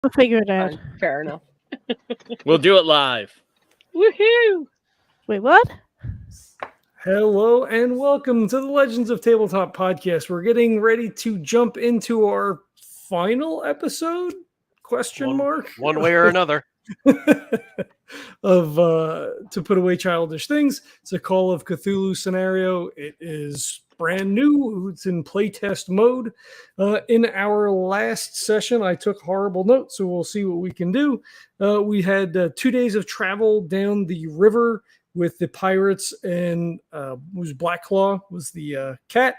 We'll figure it out. Fair enough. We'll do it live. Woohoo! Wait, what? Hello and welcome to the Legends of Tabletop podcast. We're getting ready to jump into our final episode? Question mark? One way or another. of To Put Away Childish Things. It's a Call of Cthulhu scenario. It is brand new. It's in playtest mode. In our last session, I took horrible notes, so we'll see what we can do. We had 2 days of travel down the river with the pirates, and was Blackclaw was the cat.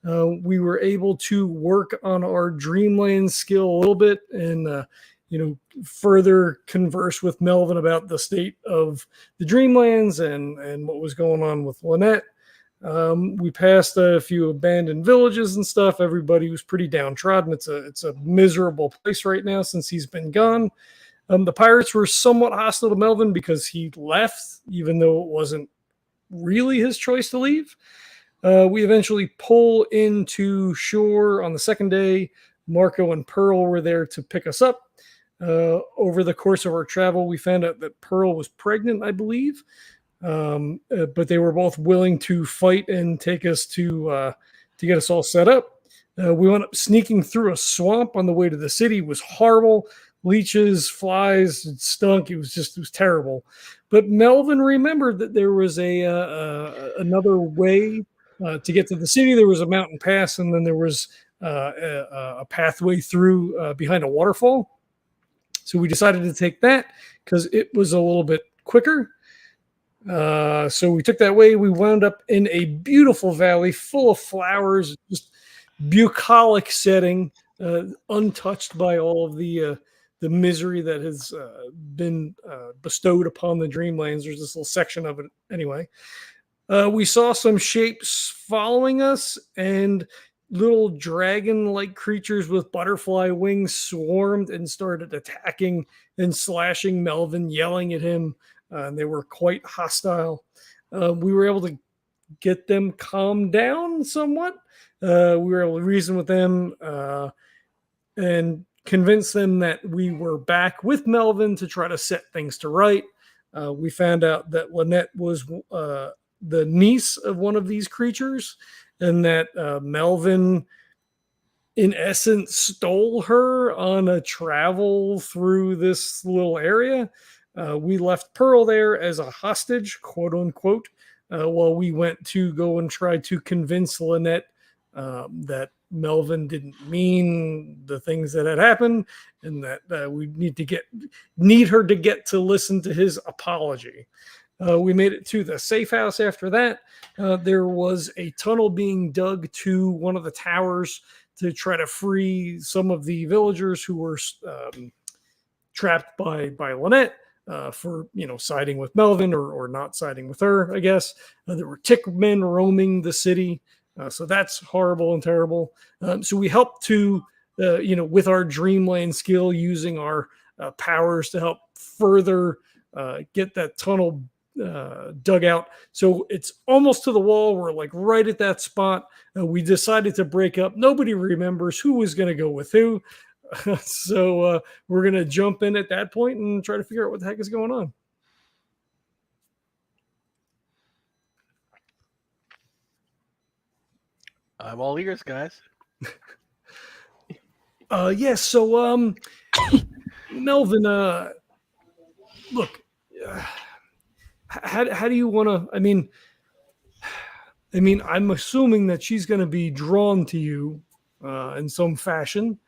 We were able to work on our Dreamland skill a little bit and further converse with Melvin about the state of the Dreamlands and what was going on with Lynette. We passed a few abandoned villages and stuff. Everybody was pretty downtrodden. It's a miserable place right now since he's been gone. The pirates were somewhat hostile to Melvin because he left, even though it wasn't really his choice to leave. We eventually pull into shore on the second day. Marco and Pearl were there to pick us up. Over the course of our travel, we found out that Pearl was pregnant, I believe. But they were both willing to fight and take us to get us all set up. We wound up sneaking through a swamp on the way to the city. It was horrible. Leeches, flies, it stunk. It was terrible. But Melvin remembered that there was another way to get to the city. There was a mountain pass, and then there was a pathway through behind a waterfall. So we decided to take that because it was a little bit quicker. So we took that way. We wound up in a beautiful valley full of flowers, just bucolic setting, untouched by all of the misery that has been bestowed upon the Dreamlands. There's this little section of it anyway. We saw some shapes following us, and little dragon-like creatures with butterfly wings swarmed and started attacking and slashing Melvin, yelling at him. They were quite hostile. We were able to get them calmed down somewhat. We were able to reason with them and convince them that we were back with Melvin to try to set things to right. We found out that Lynette was the niece of one of these creatures, and that Melvin, in essence, stole her on a travel through this little area. We left Pearl there as a hostage, quote unquote, while we went to go and try to convince Lynette that Melvin didn't mean the things that had happened, and that we need her to get to listen to his apology. We made it to the safe house after that. There was a tunnel being dug to one of the towers to try to free some of the villagers who were trapped by Lynette for siding with Melvin or not siding with her, I guess. There were tick men roaming the city. So that's horrible and terrible. So we helped to, with our Dreamland skill, using our powers to help further get that tunnel dug out. So it's almost to the wall. We're like right at that spot. We decided to break up. Nobody remembers who was going to go with who. So we're going to jump in at that point and try to figure out what the heck is going on. I'm all ears, guys. Yes. So, Melvin, look, how do you want to? I mean, I'm assuming that she's going to be drawn to you in some fashion.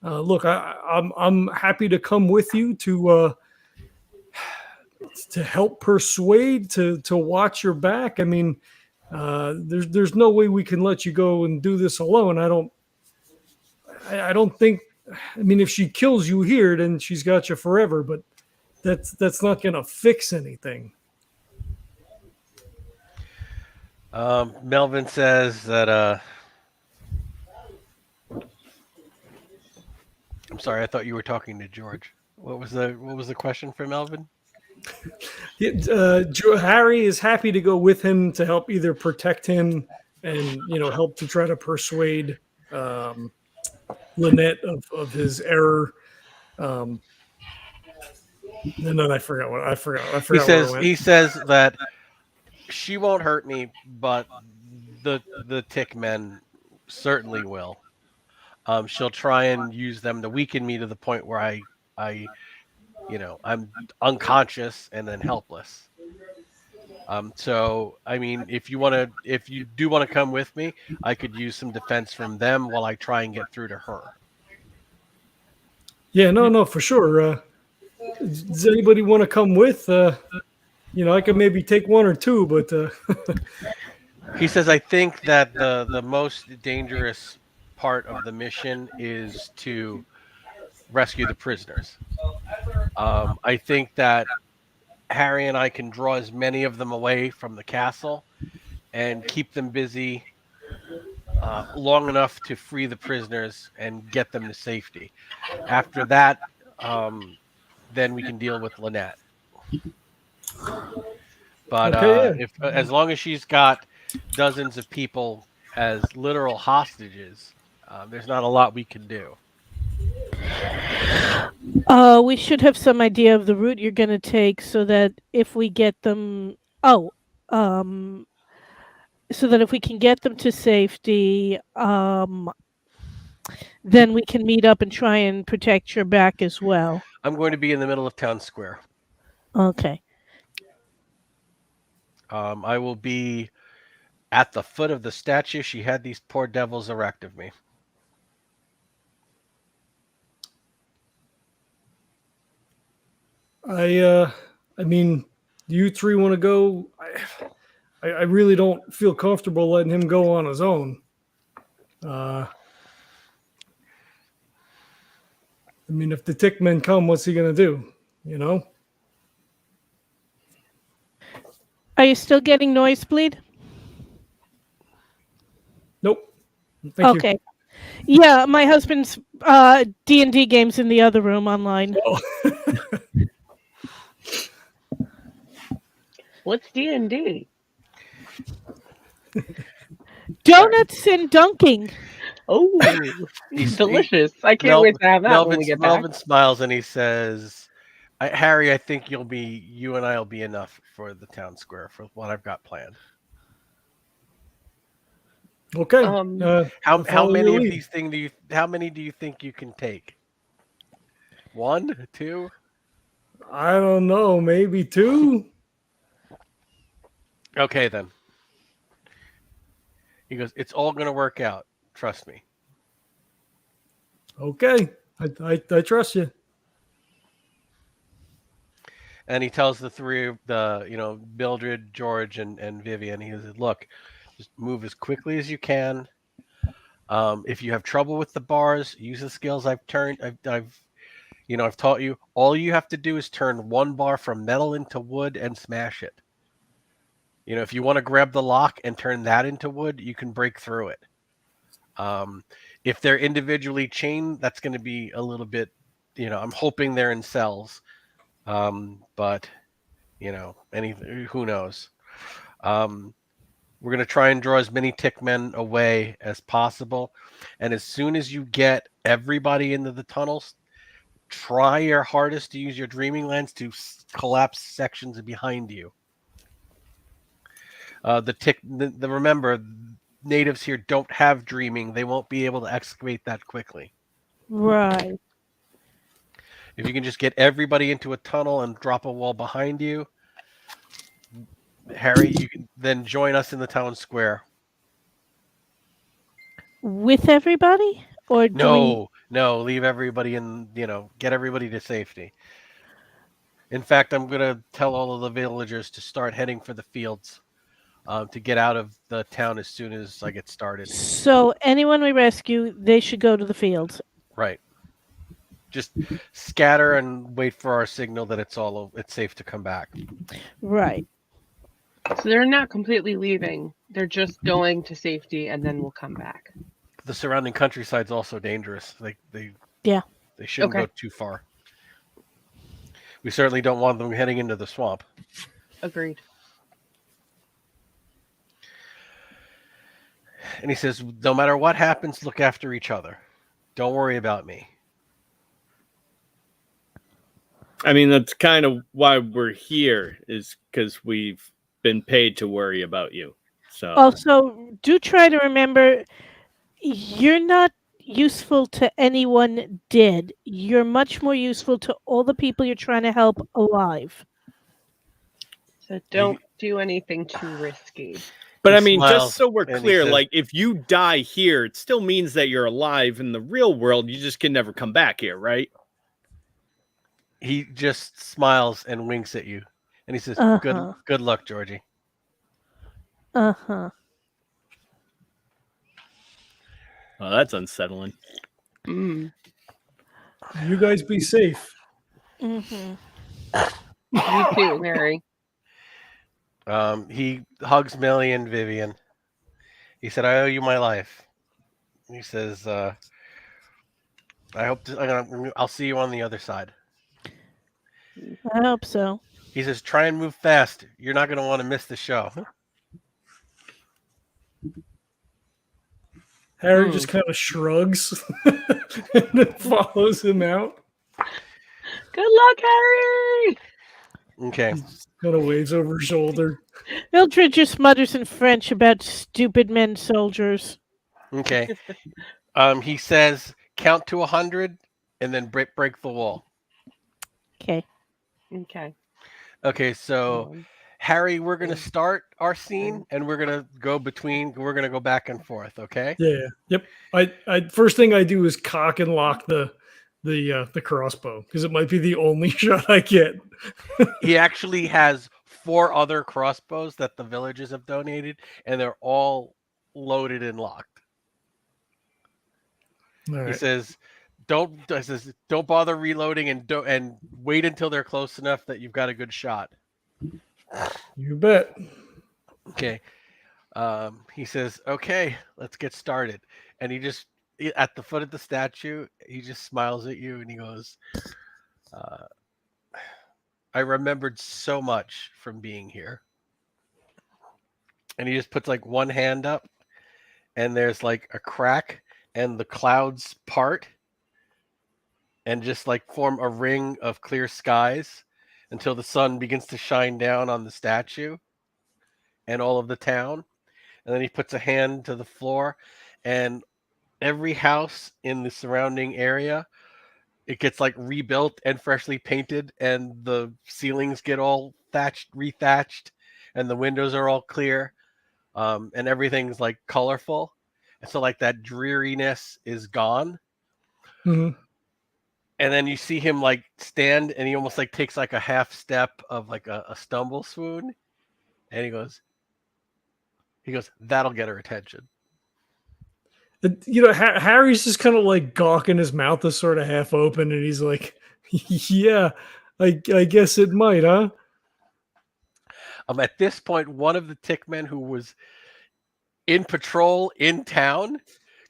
Look, I'm happy to come with you to help persuade, to watch your back. I mean, there's no way we can let you go and do this alone. I don't think. I mean, if she kills you here, then she's got you forever. But that's not going to fix anything. Melvin says that. I'm sorry, I thought you were talking to George. What was the question for Melvin? Harry is happy to go with him to help either protect him and help to try to persuade Lynette of his error. And then I forgot what I forgot. I He forgot where I went. says that she won't hurt me, but the tick men certainly will. She'll try and use them to weaken me to the point where I'm unconscious and then helpless. So I mean, if you do want to come with me, I could use some defense from them while I try and get through to her. Yeah, no, for sure. Does anybody want to come with? I could maybe take one or two, but He says, I think that the most dangerous part of the mission is to rescue the prisoners. I think that Harry and I can draw as many of them away from the castle and keep them busy long enough to free the prisoners and get them to safety. After that, then we can deal with Lynette. But Okay, yeah. as long as she's got dozens of people as literal hostages, there's not a lot we can do. We should have some idea of the route you're going to take so that if we get them. So that if we can get them to safety, then we can meet up and try and protect your back as well. I'm going to be in the middle of town square. Okay. I will be at the foot of the statue she had these poor devils erect of me. I mean, do you three want to go? I really don't feel comfortable letting him go on his own. I mean, if the tick men come, what's he gonna do? You know? Are you still getting nosebleed? Nope. Thank you. Okay. Yeah, my husband's D&D game's in the other room online. Oh. What's D&D? Donuts and dunking. Oh, delicious. I can't wait to have that when we get back. Melvin smiles and he says, Harry, I think you and I will be enough for the town square for what I've got planned. Okay. How many of these things how many do you think you can take? 1, 2? I don't know, maybe 2. Okay then. He goes, it's all going to work out. Trust me. Okay. I trust you. And he tells the three of Mildred, George, and Vivian, he says, look, just move as quickly as you can. If you have trouble with the bars, use the skills I've taught you. All you have to do is turn one bar from metal into wood and smash it. If you want to grab the lock and turn that into wood, you can break through it. If they're individually chained, that's going to be a little bit, I'm hoping they're in cells. But, who knows? We're going to try and draw as many tick men away as possible. And as soon as you get everybody into the tunnels, try your hardest to use your dreaming lens to collapse sections behind you. Remember, natives here don't have dreaming. They won't be able to excavate that quickly. Right. If you can just get everybody into a tunnel and drop a wall behind you, Harry, you can then join us in the town square. With everybody? Or No, leave everybody in, get everybody to safety. In fact, I'm going to tell all of the villagers to start heading for the fields. To get out of the town as soon as I get started. So anyone we rescue, they should go to the fields. Right. Just scatter and wait for our signal that it's safe to come back. Right. So they're not completely leaving. They're just going to safety and then we'll come back. The surrounding countryside's also dangerous. They shouldn't go too far. We certainly don't want them heading into the swamp. Agreed. And he says, no matter what happens, look after each other. Don't worry about me. I mean, that's kind of why we're here, is because we've been paid to worry about you. So Also, do try to remember you're not useful to anyone dead. You're much more useful to all the people you're trying to help alive. So don't do anything too risky. But He I mean, smiles just so we're and he clear, says- like if you die here, it still means that you're alive in the real world. You just can never come back here, right? He just smiles and winks at you, and he says, Uh-huh. Good luck, Georgie." Uh-huh. Oh, that's unsettling. Mm. You guys be safe. Mm-hmm. You too, Mary. He hugs Millie and Vivian. He said, "I owe you my life." He says, "I hope I'll see you on the other side." I hope so. He says, "Try and move fast. You're not going to want to miss the show." Harry just kind of shrugs and then follows him out. Good luck, Harry. Okay. Kind of waves over his shoulder. Mildred just mutters in French about stupid men soldiers. Okay. He says, "Count to 100 and then break the wall." Okay. Okay. Okay, so Harry, we're going to start our scene and we're going to go back and forth, okay? Yeah. Yep. I first thing I do is cock and lock the crossbow because it might be the only shot I get. He actually has 4 other crossbows that the villagers have donated, and they're all loaded and locked. All He right. says, "Don't bother reloading and wait until they're close enough that you've got a good shot." You bet. Okay. He says, "Okay, let's get started." And at the foot of the statue, he just smiles at you and he goes, "I remembered so much from being here." And he just puts like one hand up, and there's like a crack, and the clouds part and just like form a ring of clear skies until the sun begins to shine down on the statue and all of the town. And then he puts a hand to the floor, and every house in the surrounding area, it gets like rebuilt and freshly painted, and the ceilings get all rethatched, and the windows are all clear, and everything's like colorful. And so like that dreariness is gone. Mhm. And then you see him like stand, and he almost like takes like a half step of like a stumble swoon, and he goes, "That'll get her attention." Harry's just kind of like gawking, his mouth is sort of half open, and he's like, "Yeah, I guess it might, huh?" At this point, one of the tick men who was in patrol in town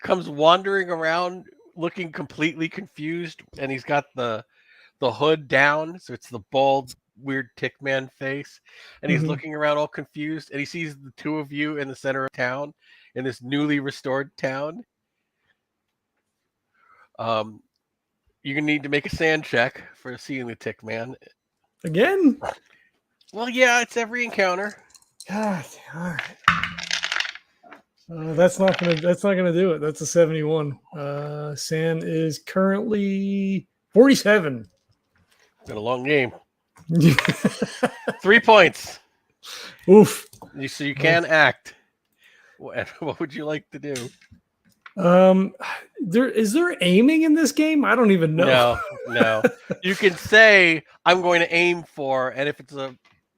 comes wandering around looking completely confused, and he's got the hood down, so it's the bald, weird tick man face, and he's Mhm. looking around all confused, and he sees the two of you in the center of town, in this newly restored town. You're gonna need to make a sand check for seeing the tick man. Again? Well, yeah, it's every encounter. God, all right. That's not gonna do it. That's a 71. San is currently 47. It's been a long game. 3 points. Oof. So you can act. What would you like to do? Is there aiming in this game? I don't even know. No. You can say, "I'm going to aim for," and if it's a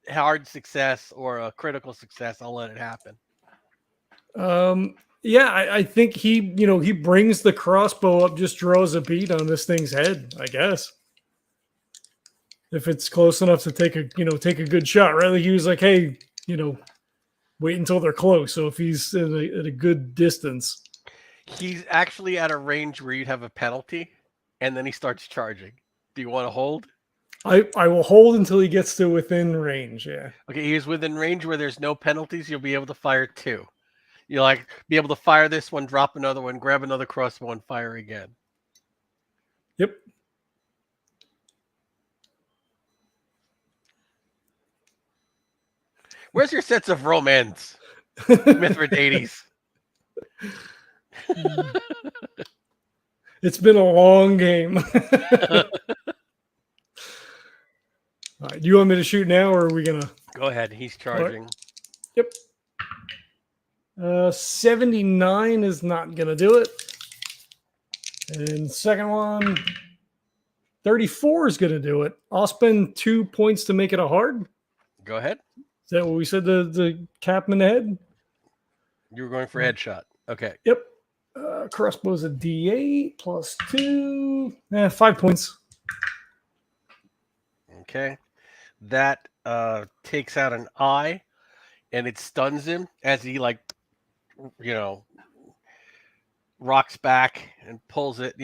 hard success or a critical success, I'll let it happen. Yeah, I think he brings the crossbow up, just draws a bead on this thing's head, I guess. If it's close enough to take a good shot, right? Like he was like, "Hey, wait until they're close." So if he's at a good distance, He's actually at a range where you'd have a penalty, and then he starts charging. Do you want to hold? I will hold until he gets to within range. Yeah. Okay, he is within range where there's no penalties. You'll be able to fire 2. You'll like be able to fire this one, drop another one, grab another crossbow, and fire again. Yep. Where's your sense of romance, Mithridates? It's been a long game. All right, do you want me to shoot now, or are we gonna? Go ahead. He's charging. Yep. 79 is not gonna do it. And second one, 34 is gonna do it. I'll spend 2 points to make it a hard. Go ahead. Is that what we said? The cap in the head. You were going for headshot. Okay. Yep. Crossbow's a D8 plus 2. 5 points. Okay. That takes out an eye, and it stuns him as he rocks back and pulls it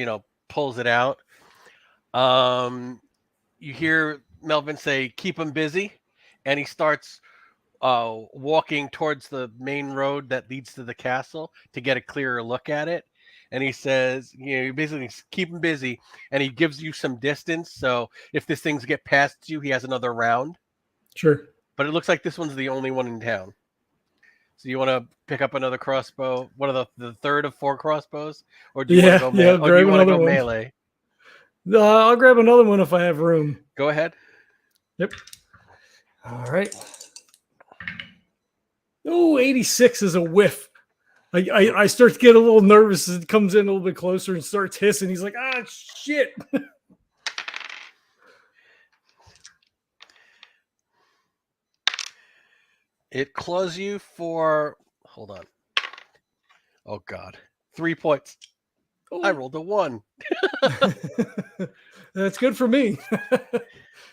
out. You hear Melvin say, "Keep him busy," and he starts walking towards the main road that leads to the castle to get a clearer look at it. And he says, you basically keep him busy, and he gives you some distance. So if this thing's get past you, he has another round. Sure. But it looks like this one's the only one in town. So you want to pick up another crossbow? What are the third of 4 crossbows? Or do you want to go melee? I'll grab another one if I have room. Go ahead. Yep. All right. Oh, 86 is a whiff. I start to get a little nervous as it comes in a little bit closer and starts hissing. He's like, ah, shit. It claws you for, hold on. Oh, God. 3 points. Oh. I rolled a 1. That's good for me.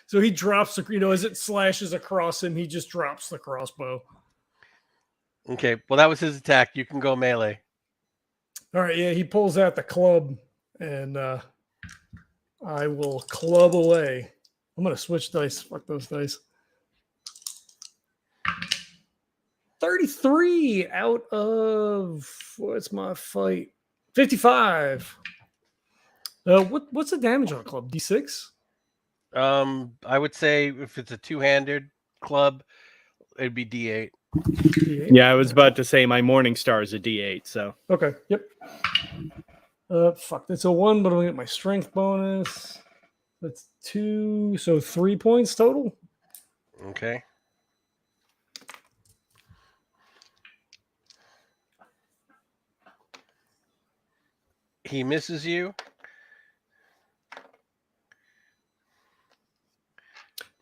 So he drops, as it slashes across him, he just drops the crossbow. Okay, well, that was his attack. You can go melee. All right, yeah, he pulls out the club, and I will club away. I'm going to switch dice. Fuck those dice. 33 out of, what's my fight? 55. What's the damage on a club? D6? I would say if it's a two-handed club, it'd be D8. D8? Yeah, I was about to say my Morning Star is a D8, so. Okay, yep. Fuck, that's a 1, but I'm going to get my strength bonus. That's 2, so 3 points total. Okay. He misses you.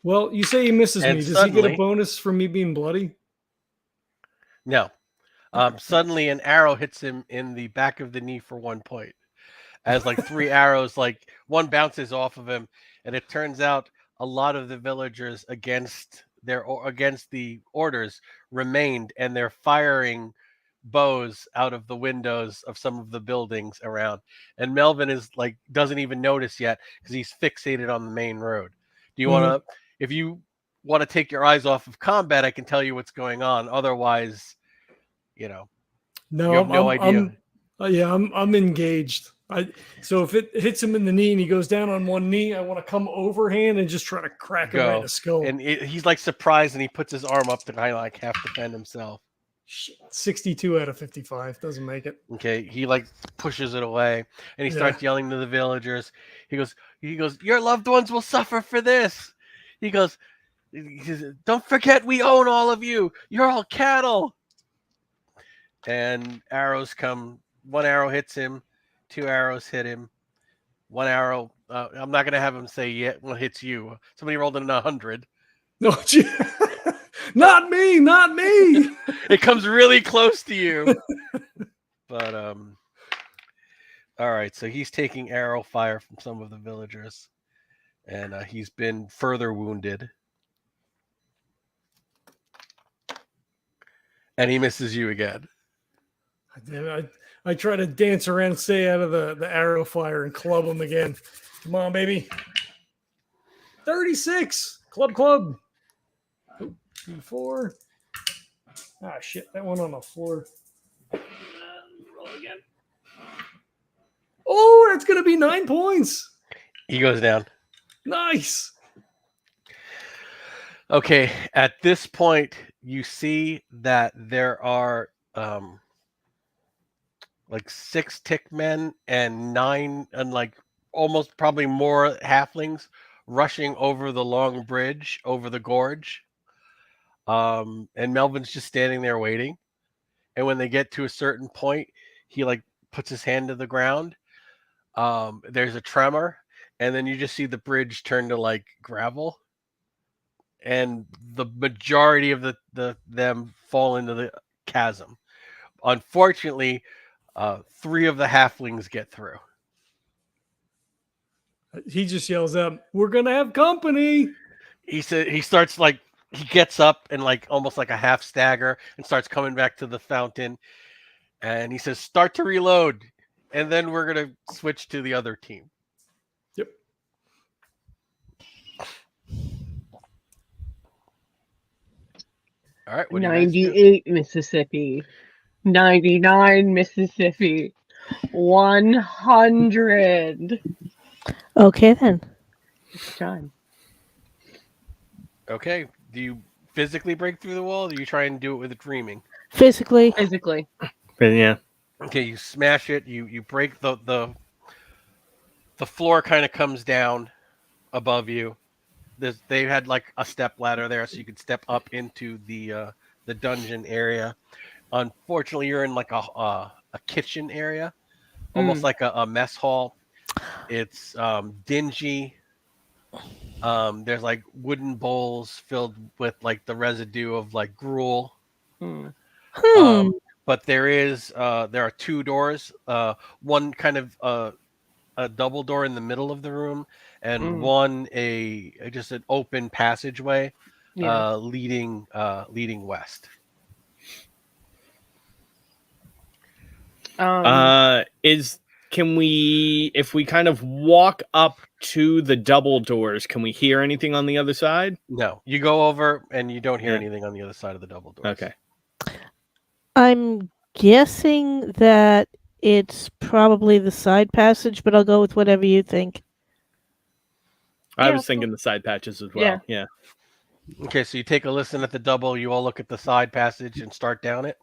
Well, you say he misses And me. Does he suddenly- get a bonus for me being bloody? No. Suddenly an arrow hits him in the back of the knee for 1 point. As 3 arrows, one bounces off of him, and it turns out a lot of the villagers against the orders remained, and they're firing bows out of the windows of some of the buildings around. And Melvin is doesn't even notice yet because he's fixated on the main road. Do you want to, if you want to take your eyes off of combat, I can tell you what's going on. Otherwise, No, you have no idea. I'm engaged. So if it hits him in the knee and he goes down on one knee, I want to come overhand and just try to crack him right in the skull. And he's surprised, and he puts his arm up to kind of half defend himself. 62 out of 55 doesn't make it. Okay, he pushes it away, and he starts yelling to the villagers. He goes, your loved ones will suffer for this. He says, don't forget we own all of you. You're all cattle. And arrows come. 1 arrow hits him. 2 arrows hit him. 1 arrow. I'm not gonna have him say yet. What hits you? Somebody rolled in 100. No, not me, not me. It comes really close to you. But all right, so he's taking arrow fire from some of the villagers, and he's been further wounded, and he misses you again. I try to dance around, stay out of the arrow fire, and club him again. Come on, baby. 36. Club. 4. Ah, shit. That one on the floor. Roll again. Oh, that's going to be 9 points. He goes down. Nice. Okay, at this point, you see that there are like 6 tick men and 9 and like almost probably more halflings rushing over the long bridge over the gorge. And Melvin's just standing there waiting. And when they get to a certain point, he like puts his hand to the ground. There's a tremor, and then you just see the bridge turn to like gravel, and the majority of them fall into the chasm. Unfortunately, 3 of the halflings get through. He just yells out, "We're gonna have company!" He starts like he gets up and like almost like a half stagger and starts coming back to the fountain, and he says, "Start to reload," and then we're gonna switch to the other team. Yep. All right. What do you guys do? 98 Mississippi. 99 Mississippi. 100. Okay, then. It's time. Okay. Do you physically break through the wall, or do you try and do it with dreaming? Physically. Physically. But yeah. Okay, you smash it. You break the floor. Kind of comes down above you. They had like a step ladder there, so you could step up into the dungeon area. Unfortunately, you're in like a kitchen area, almost like a mess hall. It's dingy. There's like wooden bowls filled with like the residue of like gruel. But there are 2 doors. One kind of a double door in the middle of the room, and one just an open passageway leading west. If we kind of walk up to the double doors, can we hear anything on the other side? No, you go over and you don't hear anything on the other side of the double doors. Okay. I'm guessing that it's probably the side passage, but I'll go with whatever you think. I was thinking the side patches as well. Yeah. Okay, so you take a listen at the double. You all look at the side passage and start down it.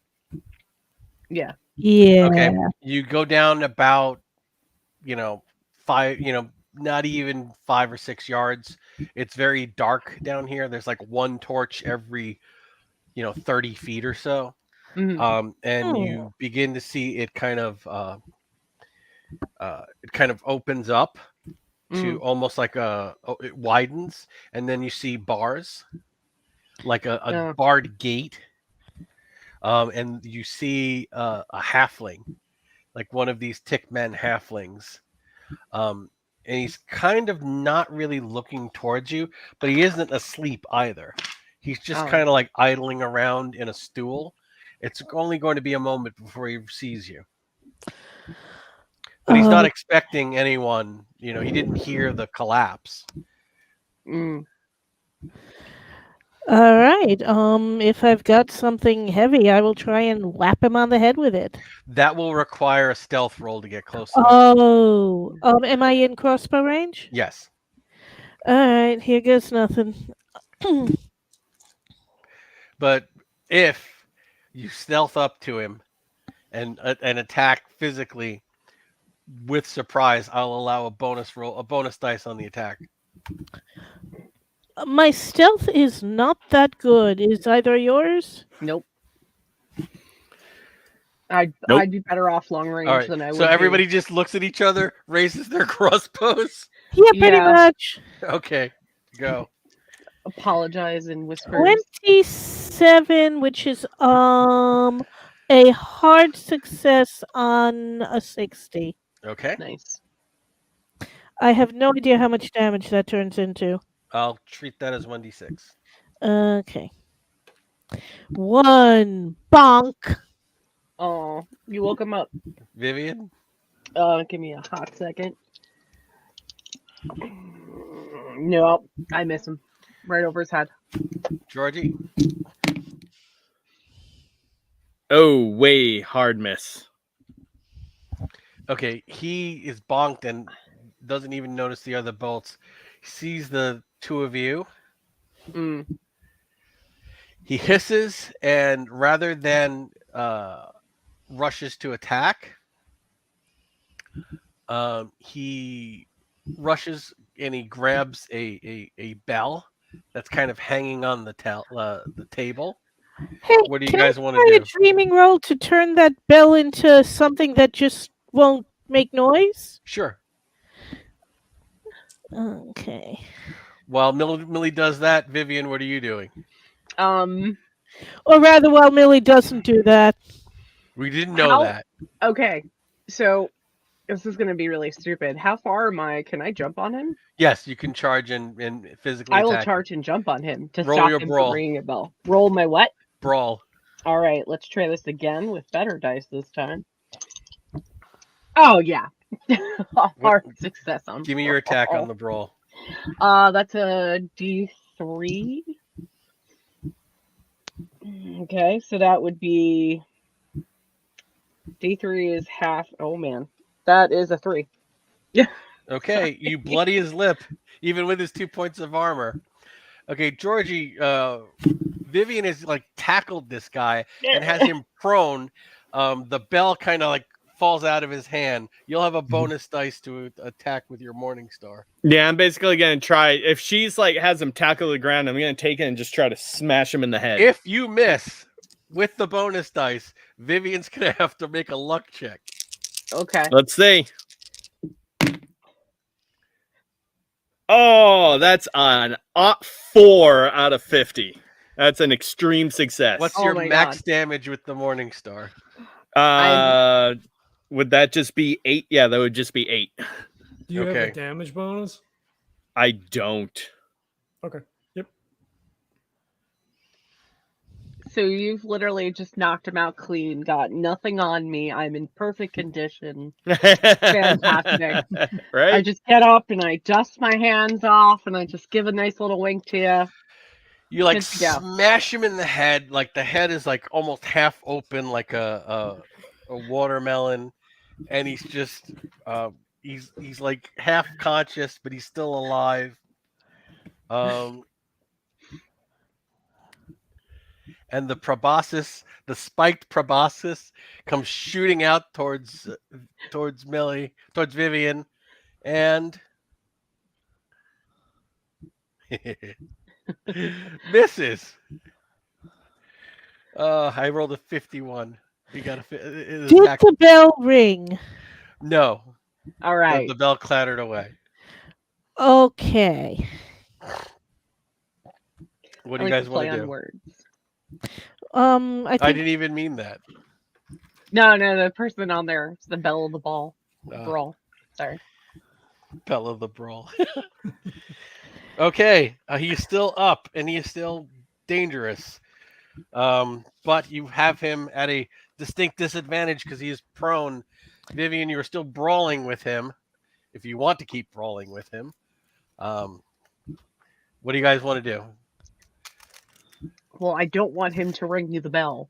Yeah. Yeah. Okay. You go down about, 5, not even 5 or 6 yards. It's very dark down here. There's like one torch every, 30 feet or so. And you begin to see it kind of opens up to almost like it widens, and then you see bars, like a barred gate. And you see a halfling, like one of these tick men halflings. And he's kind of not really looking towards you, but he isn't asleep either. He's just kind of like idling around in a stool. It's only going to be a moment before he sees you. But he's not expecting anyone. He didn't hear the collapse. All right. If I've got something heavy, I will try and whap him on the head with it. That will require a stealth roll to get close to him. Am I in crossbow range? Yes. All right. Here goes nothing. But if you stealth up to him and attack physically with surprise, I'll allow a bonus dice on the attack. My stealth is not that good. Is either yours? Nope. I'd be better off long range than I would. So everybody just looks at each other, raises their crossbows. Yeah, pretty much. Okay, go. Apologize in whispers. 27, which is a hard success on a 60. Okay. Nice. I have no idea how much damage that turns into. I'll treat that as 1d6. Okay. 1 bonk. Oh, you woke him up. Vivian? Give me a hot second. Nope, I miss him. Right over his head. Georgie? Oh, way hard miss. Okay, he is bonked and doesn't even notice the other bolts. He sees the 2 of you. He hisses, and rather than rushes to attack, he rushes and he grabs a bell that's kind of hanging on the table. Hey, What do you can guys I want try to a do? dreaming roll to turn that bell into something that just won't make noise? Sure. Okay. While Millie does that, Vivian, what are you doing? Or rather, while Millie doesn't do that. We didn't know How- that. Okay, so this is going to be really stupid. How far am I? Can I jump on him? Yes, you can charge and physically I will attack. charge and jump on him to Roll stop your him brawl. from ringing a bell. Roll my what? Brawl. All right, let's try this again with better dice this time. Oh yeah, hard success on. Give me your attack on the brawl. That's a D3. Okay, so that would be D3 is half. Oh man, that is a 3. Okay, you bloody his lip, even with his 2 points of armor. Okay, Georgie, Vivian has like tackled this guy and has him prone. The bell kind of like falls out of his hand. You'll have a bonus dice to attack with your Morning Star. Yeah, I'm basically gonna try. If she's like has him tackle the ground, I'm gonna take it and just try to smash him in the head. If you miss with the bonus dice, Vivian's gonna have to make a luck check. Okay. Let's see. Oh, that's on 4 out of 50. That's an extreme success. What's Oh your my max God. damage with the Morning Star? Would that just be 8? Yeah, that would just be 8. Do you have Okay. a damage bonus? I don't. Okay. Yep. So you've literally just knocked him out clean, got nothing on me. I'm in perfect condition. Fantastic. I Right? just get up and I dust my hands off and I just give a nice little wink to you. You like Good to go. smash him in the head, like the head is like almost half open, like a watermelon, and he's just he's like half conscious, but he's still alive. And the proboscis, the spiked proboscis, comes shooting out towards Millie, towards Vivian, and misses. I rolled a 51. You got a Did the bell ring? no. All right. The bell clattered away. Okay. What do I you like guys play want to on do? words. I I think didn't even mean that. No, the person on there. It's the bell of the ball. Brawl. Sorry. Bell of the Brawl. Okay, he's still up and he is still dangerous. But you have him at a distinct disadvantage because he is prone. Vivian, you are still brawling with him. If you want to keep brawling with him, what do you guys want to do? Well, I don't want him to ring you the bell.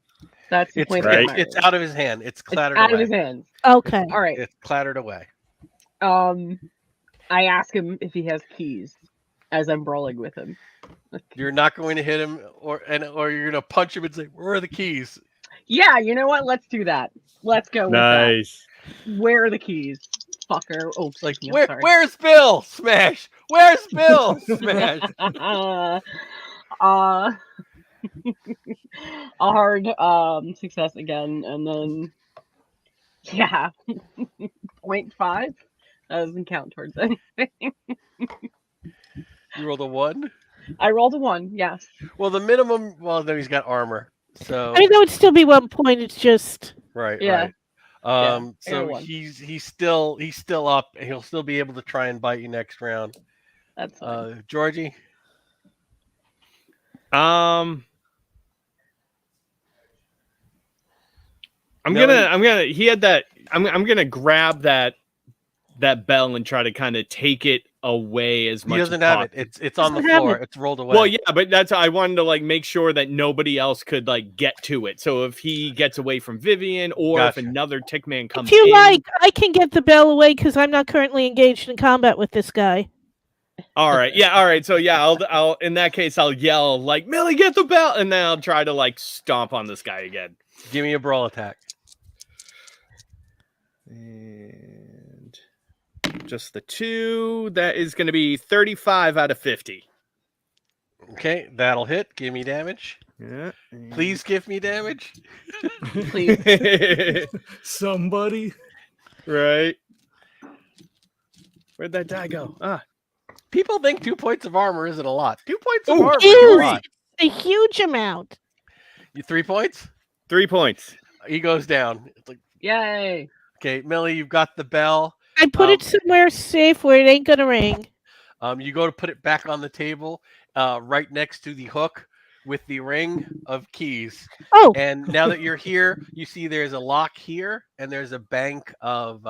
That's the It's point. right. It's out of his hand. It's clattered out away. of his hands. okay. All right. It's clattered away. I ask him if he has keys as I'm brawling with him. You're not going to hit him, or you're going to punch him and say, "Where are the keys?" Yeah, you know what? Let's do that. Let's go with Nice. that. Where are the keys, fucker? Oh, Like, excuse me, I'm sorry. where's Bill? Smash. Where's Bill? Smash. A hard success again, and then yeah, 0.5. That doesn't count towards anything. You rolled a 1. I rolled a 1. Yes. Well, the minimum. Well, then he's got armor. So I mean, that would still be 1 point. It's just right, Yeah. right. I got So 1. he's still up, and he'll still be able to try and bite you next round. That's fine. Georgie. I'm No, gonna he had that I'm gonna grab that bell and try to kind of take it away as much He as doesn't have it. possible. It's on the Doesn't have floor. it. It's rolled away. Well, yeah, but that's I wanted to like make sure that nobody else could like get to it. So if he gets away from Vivian, or Gotcha. if another Tickman comes if you in, like, I can get the bell away because I'm not currently engaged in combat with this guy. All right. Yeah. All right. So yeah, I'll in that case I'll yell like Millie, get the bell, and then I'll try to like stomp on this guy again. Give me a brawl attack. And just the 2. That is going to be 35 out of 50. Okay, that'll hit. Give me damage. Yeah. Please give me damage. Please. Somebody. Right. Where'd that die go? People think 2 points of armor isn't a lot. 2 points of Ooh, armor is Ew. a lot. A huge amount. You 3 points? 3 points. He goes down. It's like, Yay. okay, Millie, you've got the bell. I put it somewhere safe where it ain't gonna ring. You go to put it back on the table, right next to the hook with the ring of keys. Oh, And now that you're here, you see there's a lock here, and there's a bank of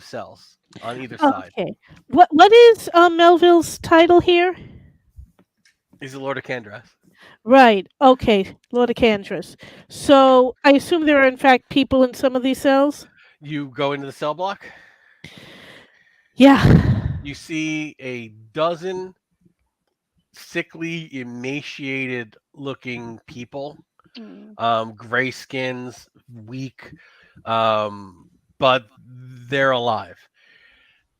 cells on either side. okay. What is Melville's title here? He's the Lord of Candras. Right. Okay, Lord of Candras. So I assume there are in fact people in some of these cells. You go into the cell block. Yeah. You see a dozen sickly, emaciated looking people. Gray skins, weak, but they're alive.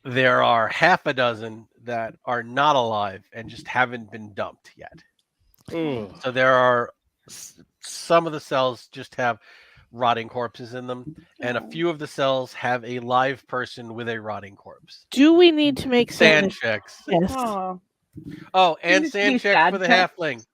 There are half a dozen that are not alive and just haven't been dumped yet. Ooh. So there are some of the cells just have rotting corpses in them, and a few of the cells have a live person with a rotting corpse. Do we need to make Sand sand? checks. Yes. Oh. Oh, and Just sand do check sad for the check. halfling.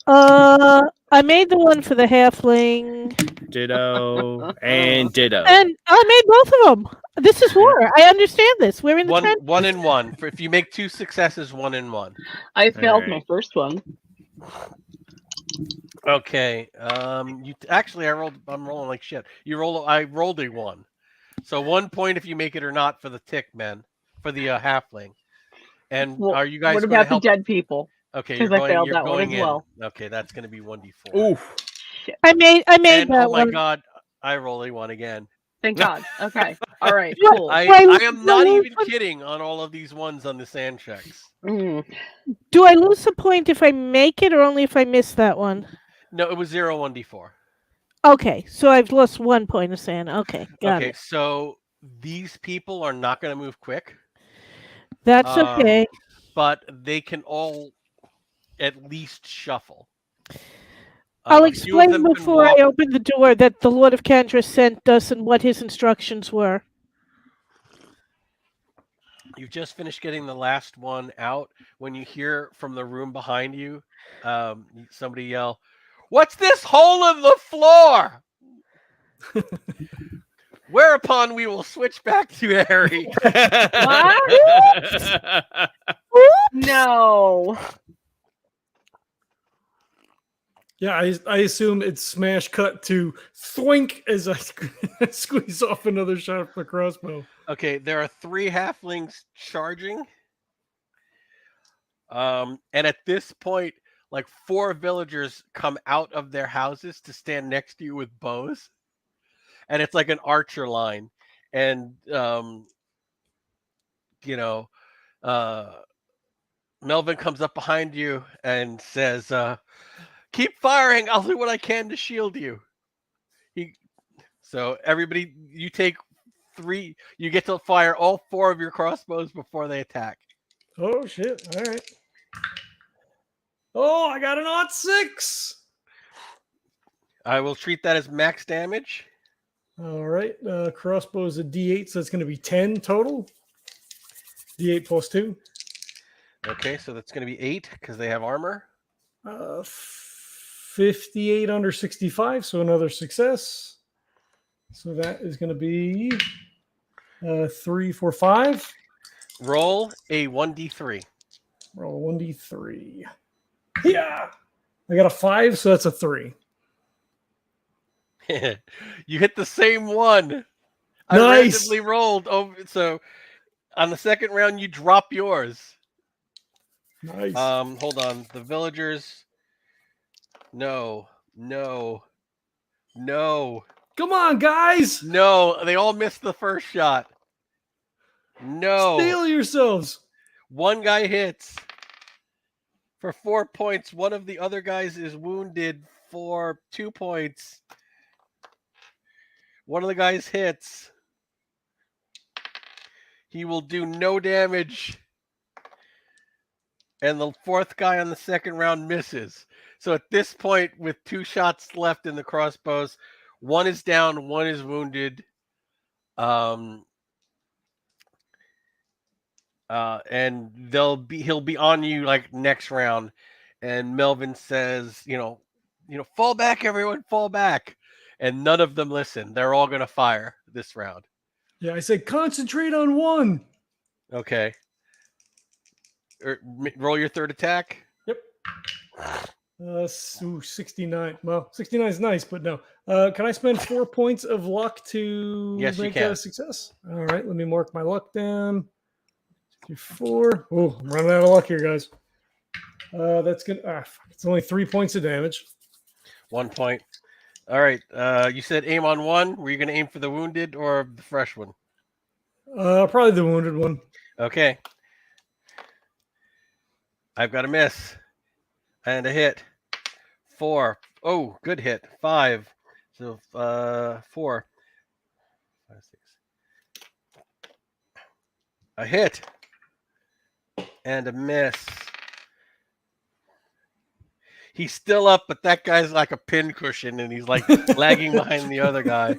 I made the one for the halfling, Ditto and ditto. and I made both of them. This is war. I understand this. We're in the trenches. One and one. If you make 2 successes, 1 and 1. I failed my Alright. first one. Okay. You actually, I'm rolling like shit. I rolled a 1. So 1 point if you make it or not for the tick men, for the halfling. And Well, are you guys what going to about the help? dead people? Okay, 'Cause I failed that one going as in. well. Okay, that's going to be 1d4. Oof. I made And that oh my one. god, I roll a 1 again. Thank God. Okay. All right. What? Cool. I Wait, am not no, even kidding on all of these ones on the sand checks. Mm. Do I lose a point if I make it, or only if I miss that one? No, it was 0, 1d4. Okay, so I've lost 1 point of sand. Okay, got Okay, it. so these people are not going to move quick, That's okay. but they can all at least shuffle. I'll A few of explain them can before I walk- open the door that the Lord of Candras sent us and what his instructions were. You've just finished getting the last one out when you hear from the room behind you, somebody yell, "What's this hole in the floor?" Whereupon we will switch back to Harry. No. Yeah, I assume it's smash cut to thwink as I squeeze off another shot from the crossbow. Okay, there are 3 halflings charging. And at this point, like 4 villagers come out of their houses to stand next to you with bows. And it's like an archer line. And, Melvin comes up behind you and says, "Keep firing. I'll do what I can to shield you." So everybody, you take 3. You get to fire all 4 of your crossbows before they attack. Oh shit! All right. Oh, I got an odd 6. I will treat that as max damage. All right. Crossbow is a D8, so it's going to be 10 total. D8 plus 2. Okay, so that's going to be 8 because they have armor. 58 under 65, so another success. So that is going to be 3, 4, 5. Roll a 1d3. Roll 1d3. Yeah, I got a 5, so that's a 3. You hit the same one. I Nice. randomly rolled over. So on the second round, you drop yours. Nice. Hold on. The villagers. No. Come on, guys. No. They all missed the first shot. No. Steel yourselves. One guy hits for 4 points. One of the other guys is wounded for 2 points. One of the guys hits. He will do no damage. And the fourth guy on the second round misses. So at this point, with 2 shots left in the crossbows, one is down, one is wounded. And he'll be on you like next round. And Melvin says, fall back, everyone, fall back. And none of them listen. They're all gonna fire this round. Yeah, I said concentrate on one. Okay. Roll your third attack. Yep. 69. Well, 69 is nice, but no. Can I spend 4 points of luck to Yes, you make can. that a success? All right, let me mark my luck down. 4. Oh, I'm running out of luck here, guys. That's good. It's only 3 points of damage. 1 point. All right. You said aim on one. Were you going to aim for the wounded or the fresh one? Probably the wounded one. Okay. I've got a miss and a hit. 4. Oh, good hit. 5. So 4. 5, 6. A hit and a miss. He's still up, but that guy's like a pincushion, and he's like lagging behind the other guy.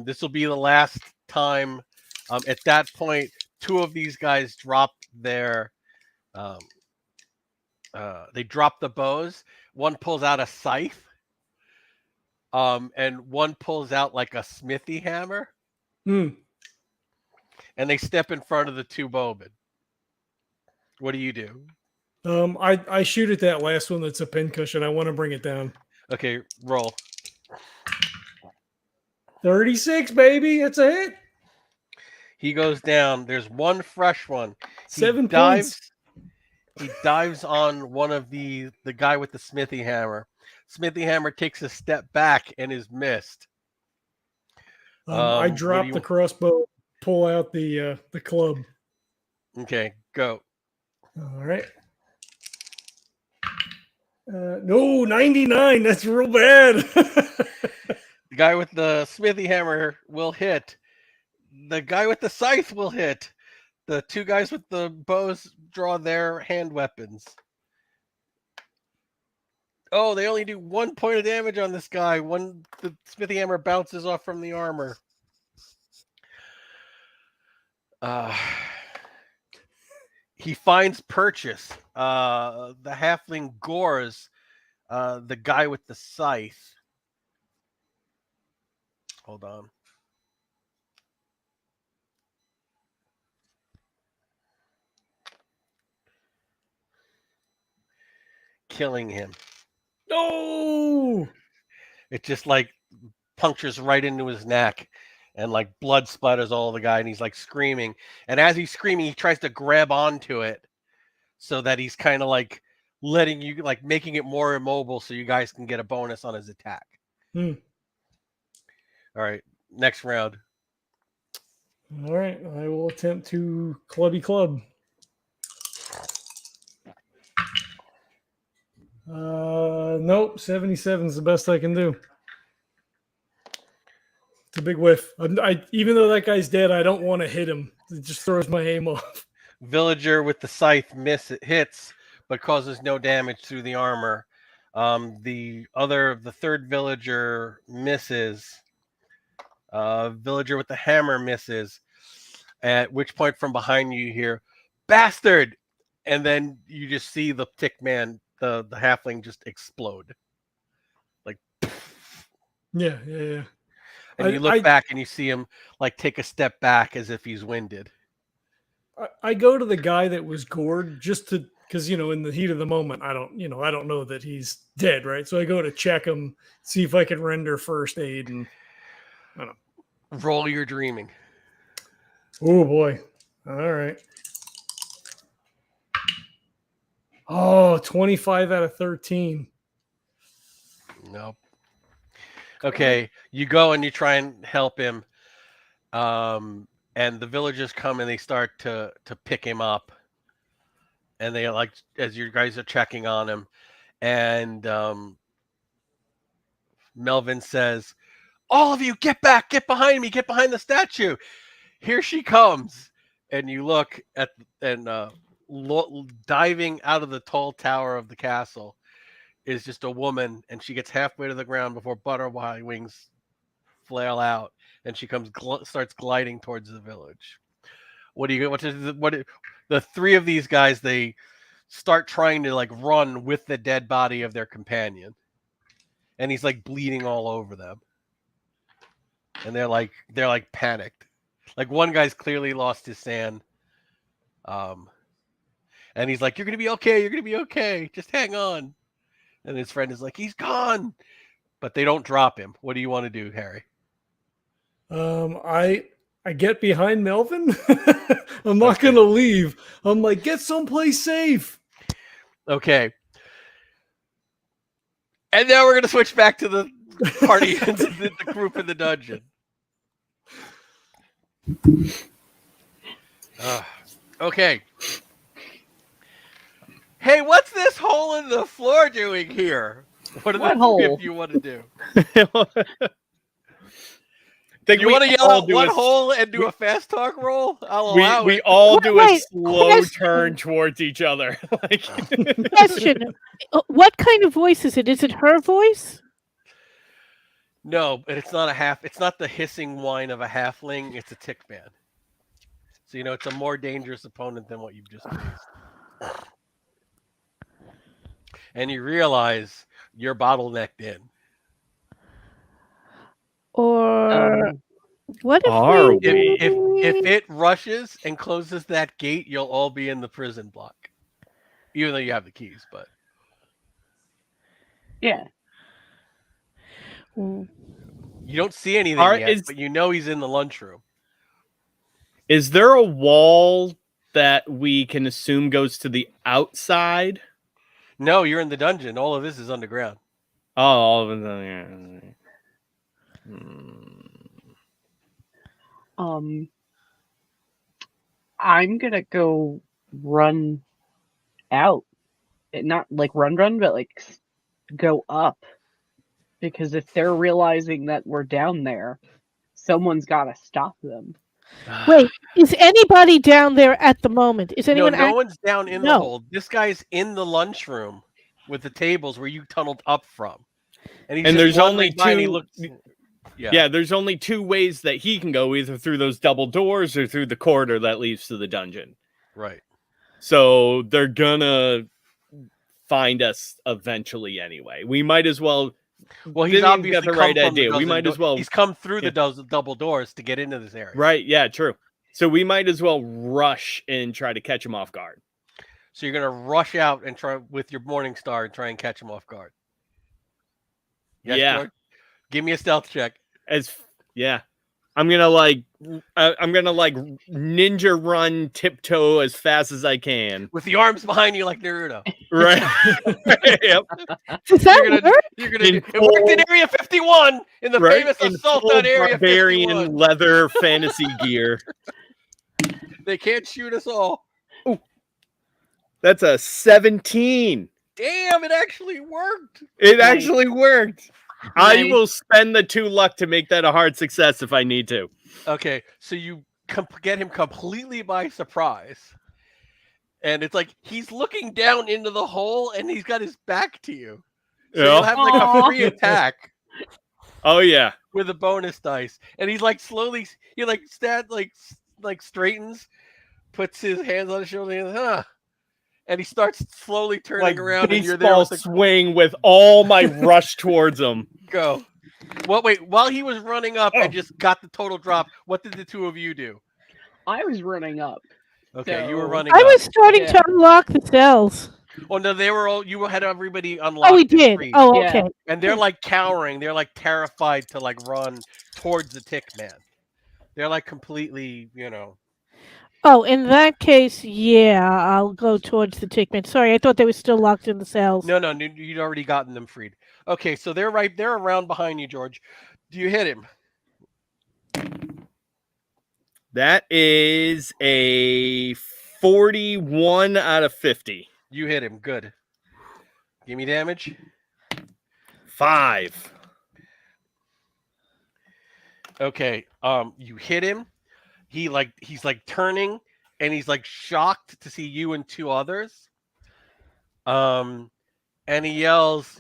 This will be the last time. At that point, 2 of these guys drop their. They drop the bows. One pulls out a scythe, and one pulls out like a smithy hammer. Hmm. And they step in front of the 2 bowmen. What do you do? I shoot at that last one that's a pincushion. I want to bring it down. Okay, roll. 36, baby. It's a hit. He goes down. There's one fresh one. 7 points. He dives on one of the guy with the smithy hammer. Smithy hammer takes a step back and is missed. I drop the crossbow, pull out the club. Okay, go. All right. No, 99. That's real bad. The guy with the smithy hammer will hit. The guy with the scythe will hit. The 2 guys with the bows draw their hand weapons. Oh, they only do 1 point of damage on this guy. The smithy hammer bounces off from the armor. He finds purchase. The halfling gores the guy with the scythe. Hold on. Killing him. No. It just like punctures right into his neck, and like blood splatters all the guy, and he's like screaming. And as he's screaming, he tries to grab onto it so that he's kind of like letting you, like making it more immobile so you guys can get a bonus on his attack. Hmm. All right, next round. All right, I will attempt to clubby club. Nope, 77 is the best I can do. It's a big whiff. Even though that guy's dead, I don't want to hit him. It just throws my aim off. Villager with the scythe hits, but causes no damage through the armor. The third villager misses. Villager with the hammer misses. At which point, from behind you hear, "Bastard!" And then you just see the tick man, the halfling, just explode. Like, Yeah. and you look back and you see him like take a step back as if he's winded. I go to the guy that was gored just to, because in the heat of the moment, I don't know that he's dead, right? So I go to check him, see if I can render first aid, and I don't know. Roll your dreaming. Oh boy! All right. Oh, 25 out of 13. Nope. Okay, you go and you try and help him, and and the villagers come and they start to pick him up, and they like as you guys are checking on him, and Melvin says, "All of you, get back, get behind me, get behind the statue. Here she comes." And you look at and diving out of the tall tower of the castle is just a woman, and she gets halfway to the ground before butterfly wings flail out, and she starts gliding towards the village. The three of these guys, they start trying to like run with the dead body of their companion, and he's like bleeding all over them, and they're like panicked. Like one guy's clearly lost his sand, and he's like, "You're gonna be okay. You're gonna be okay. Just hang on." And his friend is like, "He's gone," but they don't drop him. What do you want to do, Harry? I get behind Melvin. I'm not gonna leave. I'm like, get someplace safe. Okay. And now we're gonna switch back to the party and the group in the dungeon. Okay. Hey, what's this hole in the floor doing here? What hole? You want to do? Think You we want to yell all out do one a- hole and do a fast talk roll? I'll allow We it. all do a Wait, slow question. turn towards each other. Like, Question: what kind of voice is it? Is it her voice? No, but it's not a half. It's not the hissing whine of a halfling. It's a tick man. So it's a more dangerous opponent than what you've just faced. And you realize you're bottlenecked in. Or what if Are we? If it rushes and closes that gate, you'll all be in the prison block, even though you have the keys. But Yeah. you don't see anything yet. But you know he's in the lunchroom. is there a wall that we can assume goes to the outside? No, you're in the dungeon. All of this is underground. Oh, all of them. I'm gonna go run out. Not like run, but like go up. Because if they're realizing that we're down there, someone's got to stop them. Wait, is anybody down there at the moment? Is anyone? No one's down in the No. hole. This guy's in the lunchroom with the tables where you tunneled up from. And there's only two. Yeah, there's only two ways that he can go, either through those double doors or through the corridor that leads to the dungeon. Right. So they're gonna find us eventually anyway. We might as well. Well, he's Vivian's obviously got the come right from idea. the We might dozen as well. He's come through the double doors to get into this area. Right? Yeah, true. So we might as well rush and try to catch him off guard. So you're gonna rush out and try with your Morning Star and try and catch him off guard. Yes, Yeah. George? Give me a stealth check. I'm gonna ninja run tiptoe as fast as I can. With the arms behind you like Naruto. Right. Yep. Does that work? It worked in Area 51 in the famous assault full on Area barbarian 51. leather fantasy gear. They can't shoot us all. Ooh. That's a 17. Damn, it actually worked. It actually worked. I Nice. will spend the 2 luck to make that a hard success if I need to. Okay, so you get him completely by surprise. And it's like he's looking down into the hole and he's got his back to you. So you'll have like a free attack Oh yeah. with a bonus dice. And he's like slowly, he like straightens, puts his hands on his shoulder and and he starts slowly turning Like around and you're baseball there with swing with all my rush towards him. go. Well, wait, while he was running up and just got the total drop, what did the two of you do? I was running up. Okay, So- you were running I up. was starting to unlock the cells. Oh no, they were all. You had everybody unlocked. Oh, we and did. free. Oh, Yeah. okay. And they're like cowering. They're like terrified to like run towards the tick man. They're like completely, Oh, in that case, yeah, I'll go towards the tickman. Sorry, I thought they were still locked in the cells. No, you'd already gotten them freed. Okay, so they're around behind you, George. Do you hit him? That is a 41 out of 50. You hit him. Good. Give me damage. 5. Okay. You hit him. He's like turning, and he's like shocked to see you and 2 others. And he yells,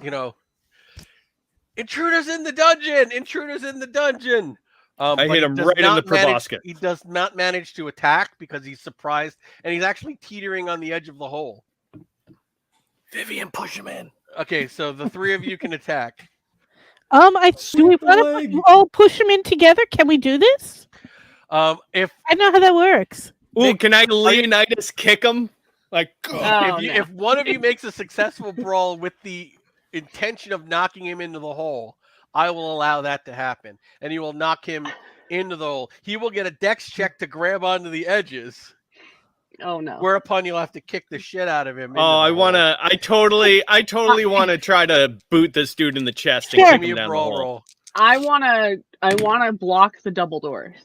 "Intruders in the dungeon! Intruders in the dungeon!" I but hit he him does right in not the proboscis. He does not manage to attack because he's surprised, and he's actually teetering on the edge of the hole. Vivian, push him in. Okay, so the 3 of you can attack. Do we want leg. to all push them in together? Can we do this? If I know how that works. Ooh, can I Leonidas kick him? Like, if one of you makes a successful brawl with the intention of knocking him into the hole, I will allow that to happen, and you will knock him into the hole. He will get a dex check to grab onto the edges. Oh no. Whereupon you'll have to kick the shit out of him. I totally want to try to boot this dude in the chest and Sure. kick Give me him a down the brawl hole. roll. I wanna block the double doors.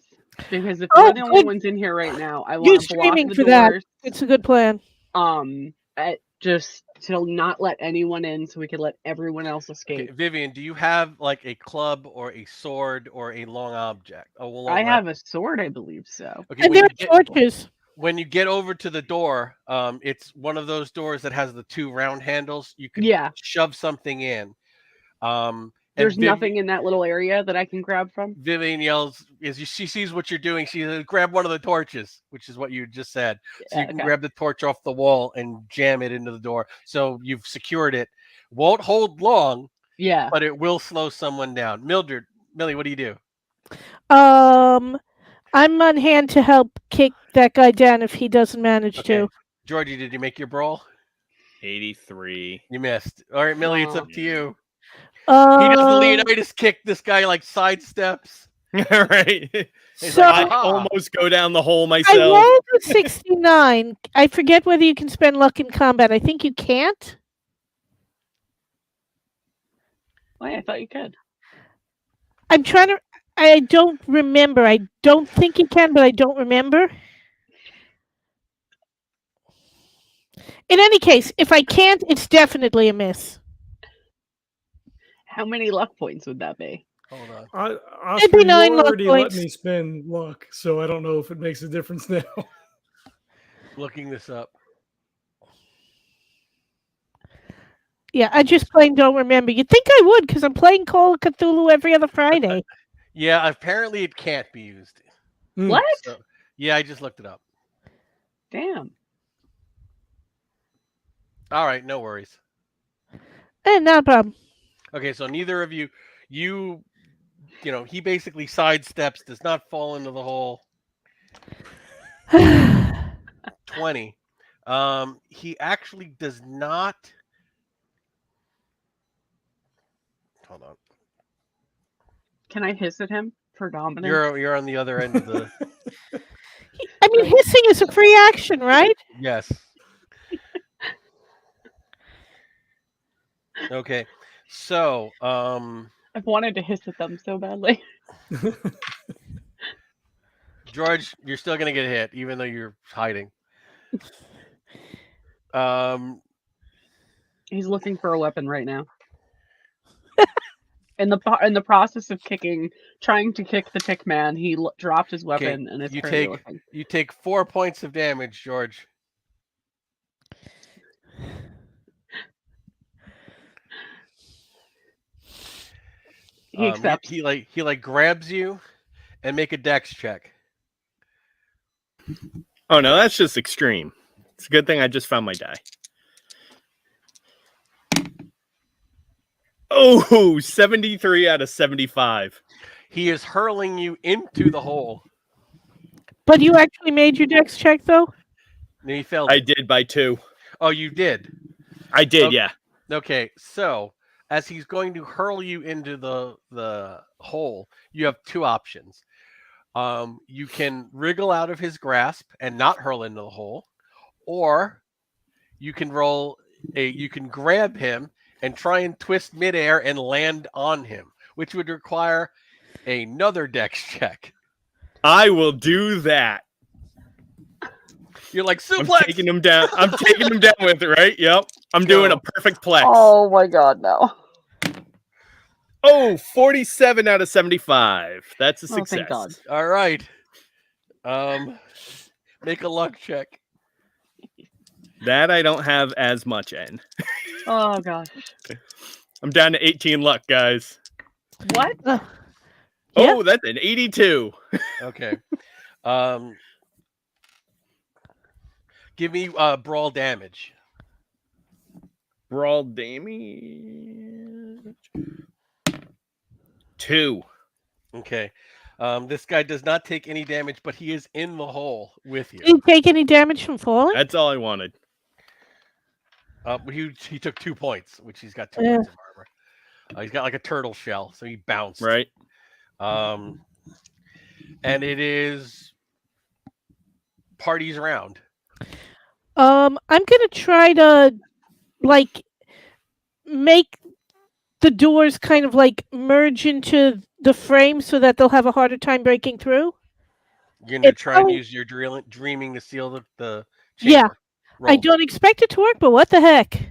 Because if we're the only good. ones in here right now, I You want to block screaming the for that. doors. It's a good plan. Just to not let anyone in so we can let everyone else escape. Okay, Vivian, do you have like a club or a sword or a long object? I have a sword, I believe so. Okay, And there are torches. when you get over to the door, it's one of those doors that has the 2 round handles. You can shove something in. There's nothing in that little area that I can grab from. Vivian yells as she sees what you're doing. She says, "Grab one of the torches," which is what you just said. So you can grab the torch off the wall and jam it into the door. So you've secured it. Won't hold long. Yeah, but it will slow someone down. Millie, what do you do? I'm on hand to help kick that guy down if he doesn't manage to. Georgie, did you make your brawl? 83. You missed. All right, Millie, it's up to you. He does the Leonidas kick. This guy like sidesteps. Right. So I almost go down the hole myself. I rolled a 69. I forget whether you can spend luck in combat. I think you can't. Why? I thought you could. I'm trying to. I don't remember. I don't think you can, but I don't remember. In any case, if I can't, it's definitely a miss. How many luck points would that be? Hold on. Oscar, be 9 you luck already let points. me spend luck, so I don't know if it makes a difference now. Looking this up. Yeah, I just plain don't remember. You'd think I would, because I'm playing Call of Cthulhu every other Friday. Yeah, apparently it can't be used. What? So, yeah, I just looked it up. Damn. All right, no worries. Not a problem. Okay, so neither of you, he basically sidesteps, does not fall into the hole. 20. He actually does not. Hold on. Can I hiss at him for dominance? You're on the other end of the. I mean, hissing is a free action, right? Yes. Okay, so I've wanted to hiss at them so badly. George, you're still gonna get hit, even though you're hiding. He's looking for a weapon right now. In the process of trying to kick the tick man, he dropped his weapon and is currently looking. You take 4 points of damage, George. He accepts. He grabs you and make a dex check. Oh no, that's just extreme. It's a good thing I just found my die. Oh, 73 out of 75. He is hurling you into the hole. But you actually made your dex check, though? And he failed. I did by 2. Oh, you did? I did, Okay. yeah. Okay, so as he's going to hurl you into the hole, you have 2 options. You can wriggle out of his grasp and not hurl into the hole, or you can grab him and try and twist midair and land on him, which would require another dex check. I will do that. You're like I'm suplex. taking him down. I'm taking him down with it, right? Yep. I'm doing a perfect plex. Oh my god, no. Oh, 47 out of 75. That's a Oh, success. thank God. All right. Make a luck check. That I don't have as much in. Oh gosh. I'm down to 18 luck, guys. What? Yeah. Oh, that's an 82. Okay. Give me brawl damage. Brawl damage. 2. Okay. This guy does not take any damage, but he is in the hole with you. Did he take any damage from falling? That's all I wanted. He took 2 points, which he's got 2 Yeah. points of armor. He's got like a turtle shell, so he bounced. Right. And it is parties round. I'm gonna try to like make the doors kind of like merge into the frame so that they'll have a harder time breaking through. You're gonna It's try and probably- use your dreaming to seal the Yeah. chamber. I Roll. don't expect it to work, but what the heck?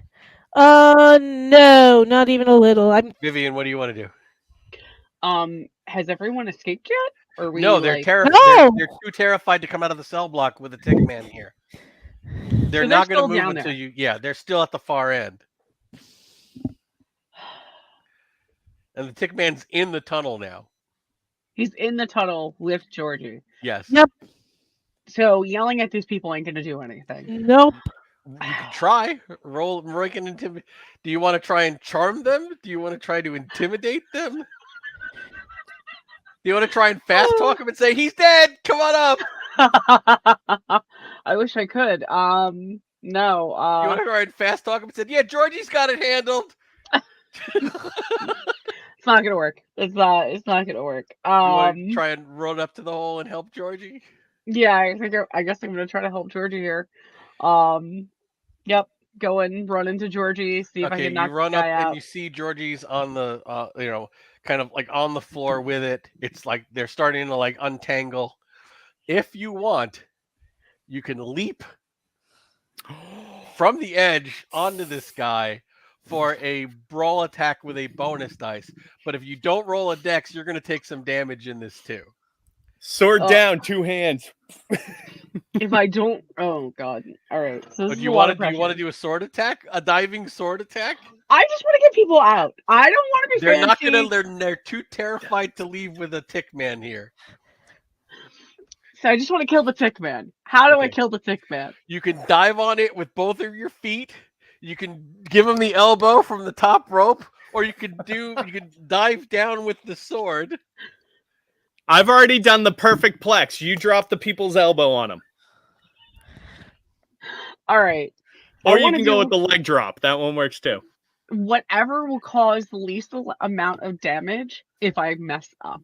No, not even a little. Vivian, what do you want to do? Has everyone escaped yet? Or are we No, they're like... terrified. No! They're too terrified to come out of the cell block with a tick man here. They're they're not going still to move down until there. you. Yeah, they're still at the far end, and the tick man's in the tunnel now. He's in the tunnel with Georgie. Yes. Yep. So yelling at these people ain't gonna do anything. Nope. You can try. Roll. Do you want to try and charm them? Do you want to try to intimidate them? Do you want to try and fast talk him and say he's dead? Come on up. I wish I could. No. You want to try and fast talk him and say, "Yeah, Georgie's got it handled." It's not gonna work. It's not gonna work. You want to try and run up to the hole and help Georgie? Yeah, I guess I'm gonna try to help Georgie here. Yep. Go and run into Georgie, see if I Okay, can you knock run this up guy and out. you see Georgie's on the, kind of like on the floor with it. It's like they're starting to like untangle. If you want, you can leap from the edge onto this guy for a brawl attack with a bonus dice. But if you don't roll a dex, you're going to take some damage in this too. Sword down, 2 hands. If I don't, oh god! All right. So But this do is you a lot want of to pressure. do a sword attack, a diving sword attack? I just want to get people out. I don't want to be They're not fancy. gonna. They're too terrified to leave with a tick man here. So I just want to kill the tick man. How do I Okay. kill the tick man? You can dive on it with both of your feet. You can give him the elbow from the top rope, or you can dive down with the sword. I've already done the perfect plex. You drop the people's elbow on them. All right. Or I you wanna can go do with the leg drop. That one works too. whatever will cause the least amount of damage if I mess up.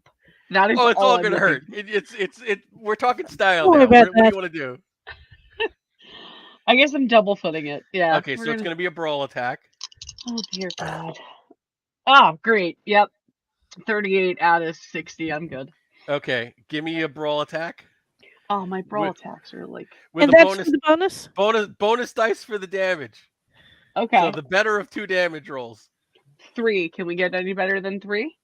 That is Oh, it's all all I'm gonna looking hurt. It's We're talking style Don't worry now. about What do that. you want to do? I guess I'm double footing it. Yeah. Okay, we're so it's gonna be a brawl attack. Oh dear God. Oh, great. Yep. 38 out of 60. I'm good. Okay, give me a brawl attack Oh, my brawl With- attacks are like with And a that's for the bonus? bonus dice for the damage. okay. So the better of 2 damage rolls. 3. Can we get any better than 3?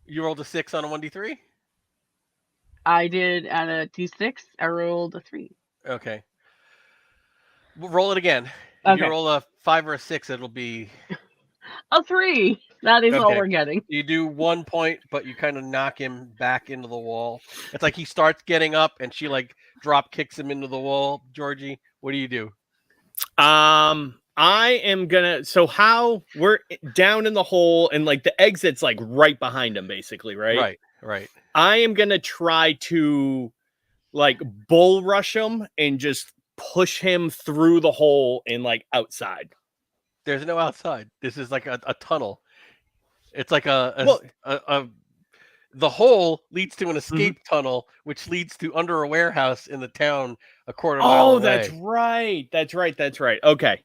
You rolled a 6 on a 1d3. I did at a D6. I rolled a 3. Okay. We'll roll it again. If Okay. you roll a 5 or a 6, it'll be. A 3. That is all Okay. we're getting. You do 1 point, but you kind of knock him back into the wall. It's like he starts getting up, and she like drop kicks him into the wall. Georgie, what do you do? I am gonna. So how we're down in the hole and like the exit's like right behind him, basically, right? Right. I am gonna try to like bull rush him and just push him through the hole and like outside. There's no outside. This is like a tunnel. It's like Well- the hole leads to an escape tunnel, which leads to under a warehouse in the town a quarter mile Oh, away. that's right. That's right. Okay.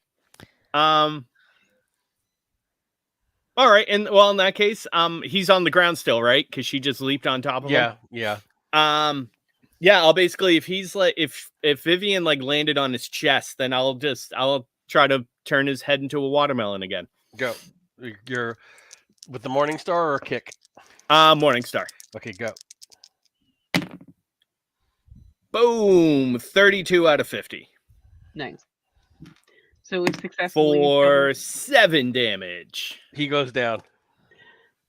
All right, and well, in that case, he's on the ground still, right? Because she just leaped on top of him. Yeah. Yeah, I'll basically, if he's like, if Vivian like landed on his chest, then I'll try to turn his head into a watermelon again. Go. You're with the Morning Star or kick? Morning Star. Okay, go. Boom, 32 out of 50 Nice. So we've successfully for 7 damage. He goes down.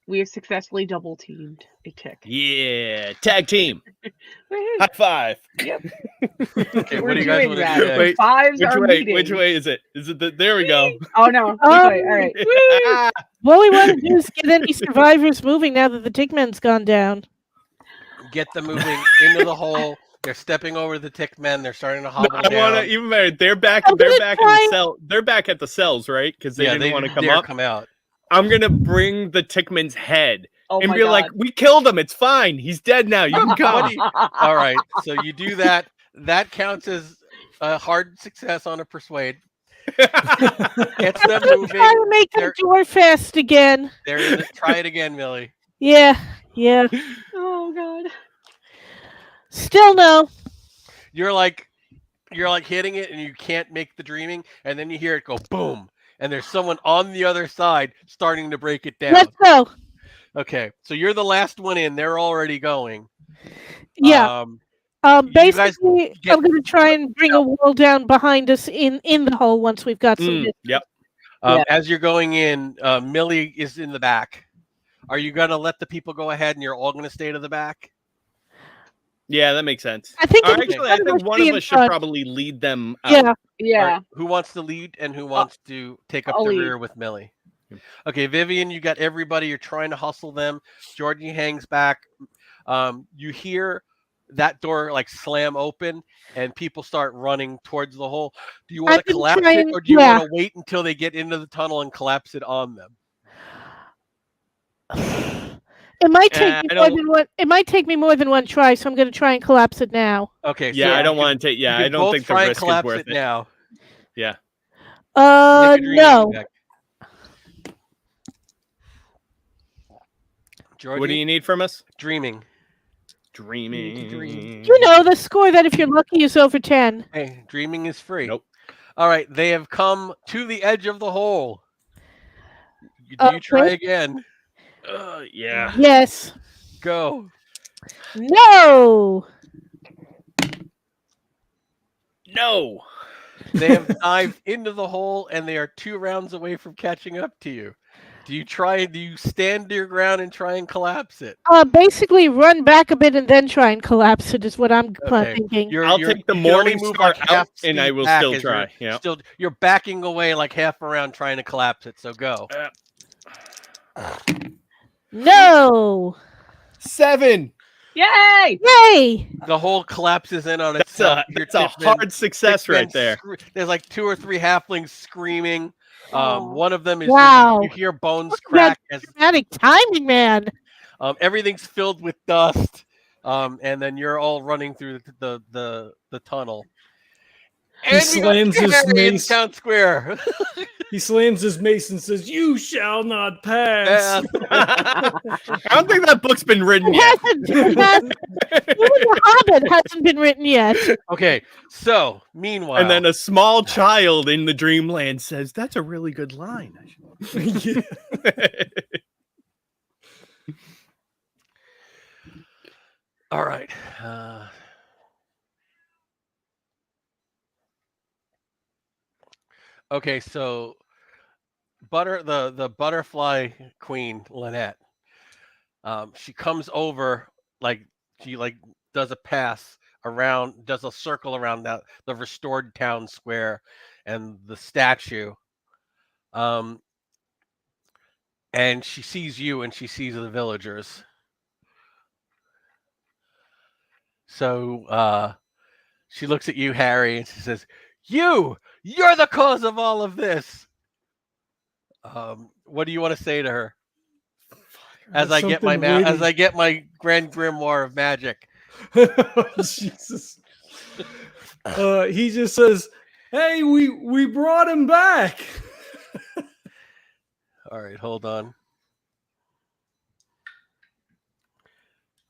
we have successfully double teamed a tick. Yeah, tag team. Woohoo. High five. Yep. Okay, We're what do you guys doing want to that. do? The Wait, fives are Which meeting. way is it? Is it there we go. Oh no. This way. All right. What we want to do is get any survivors moving now that the Tickman's gone down. Get them moving into the hole. They're stepping over the tick men. They're starting to hobble I down. want to even better. They're back. I'm They're gonna back in try- the cell. They're back at the cells, right? Because they didn't want to come dare up. come out. I'm gonna bring the Tickman's head Oh and my be God. like, "We killed him. It's fine. He's dead now. You can come." All right, so you do that. That counts as a hard success on a persuade. Gets them moving. Try to make the They're- door fast again. Try it again, Millie. Yeah. Oh God. Still no. You're like hitting it, and you can't make the dreaming, and then you hear it go boom, and there's someone on the other side starting to break it down. Let's go. Okay, so you're the last one in. They're already going. Yeah. you guys Basically, get- I'm going to try and bring a wall down behind us in the hole once we've got some. Yep. Yeah. As you're going in, Millie is in the back. Are you gonna let the people go ahead, and you're all gonna stay to the back? Yeah, that makes sense. I think Or it's actually, I think must one be of in us should front. probably lead them out. Yeah. All Yeah. right, who wants to lead and who wants to take up I'll the lead. rear with Millie? Okay, Vivian, you got everybody. You're trying to hustle them. Georgie hangs back. You hear that door like slam open, and people start running towards the hole. Do you want I've to been collapse it, trying- or do you yeah. want to wait until they get into the tunnel and collapse it on them? It might take I me more don't- than one. It might take me more than one try, so I'm going to try and collapse it now. Okay, Yeah, so I don't you want to take. Yeah, can I don't both think the try and risk is collapse worth it it. now. Yeah. Make a dreaming No. check. Georgie, What do you need from us? dreaming? Dreaming. dream. You know the score that if you're lucky is over 10. Hey, dreaming is free. Nope. All right, they have come to the edge of the hole. Do Okay. you try again? Yeah. Yes. Go. No. No. They have dived into the hole, and they are 2 rounds away from catching up to you. Do you stand your ground and try and collapse it? Basically, run back a bit and then try and collapse it is what I'm Okay. thinking. I'll take the you can only morning move star like out, half and I speed will back still as try. You're, Yeah. you're backing away like half around trying to collapse it. So go. No. 7. Yay! Yay. The hole collapses in on That's itself. a Your that's a Tickman- hard success Tickman right there. There's like 2 or 3 halflings screaming. Oh. One of them is Wow. you hear bones Look at crack as Dramatic timing, man. everything's filled with dust. And then you're all running through the tunnel. He And we got slams his Gary in mace. town square. He slams his mace and says, "You shall not pass." I don't think that book's been written It yet. hasn't. Even The Hobbit hasn't been written yet. Okay, so meanwhile, And then a small child in the dreamland says, "That's a really good line." Yeah. all right. Okay, so the butterfly queen Lynette, she comes over she does a pass around, does a circle around the restored town square and the statue, and she sees you and she sees the villagers. So she looks at you, Harry, and she says, You're the cause of all of this. What do you want to say to her? As I get my grand grimoire of magic. Jesus. He just says, "Hey, we brought him back." All right, hold on.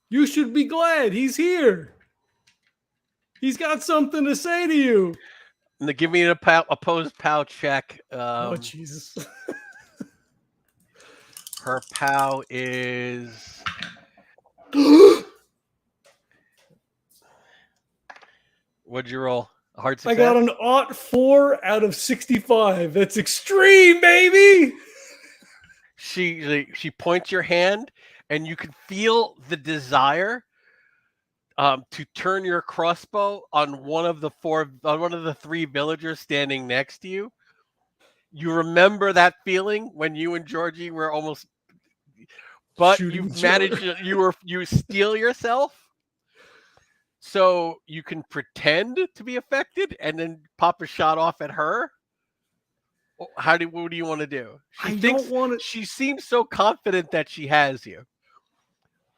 You should be glad he's here. He's got something to say to you. Give me an opposed POW check. Oh, Jesus. Her POW is... What'd you roll? A hard success? I got an 4 out of 65. That's extreme, baby. She points your hand, and you can feel the desire to turn your crossbow on one of the 3 villagers standing next to you. You remember that feeling when you and Georgie were almost, but Shooting you've each managed. other. You steel yourself, so you can pretend to be affected, and then pop a shot off at her. What do you want to do? don't want to. She seems so confident that she has you.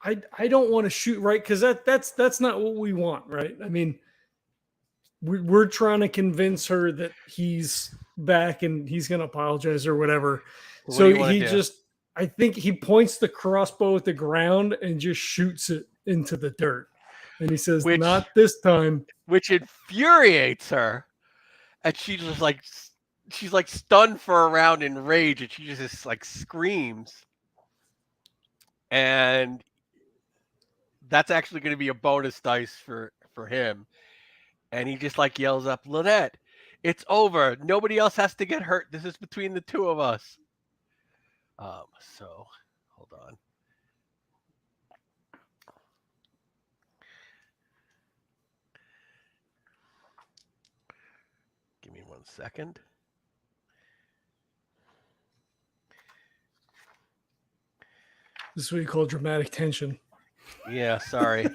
I don't want to shoot, right? Because that's not what we want, right? I mean, we're trying to convince her that he's back and he's going to apologize or whatever. So he just, I think he points the crossbow at the ground and just shoots it into the dirt. And he says, not this time. Which infuriates her. And she's just like, she's like stunned for a round in rage, and she just like screams. And that's actually going to be a bonus dice for him. And he just like yells up, Lynette, it's over. Nobody else has to get hurt. This is between the two of us. So hold on. Give me 1 second. This is what you call dramatic tension. Yeah, sorry.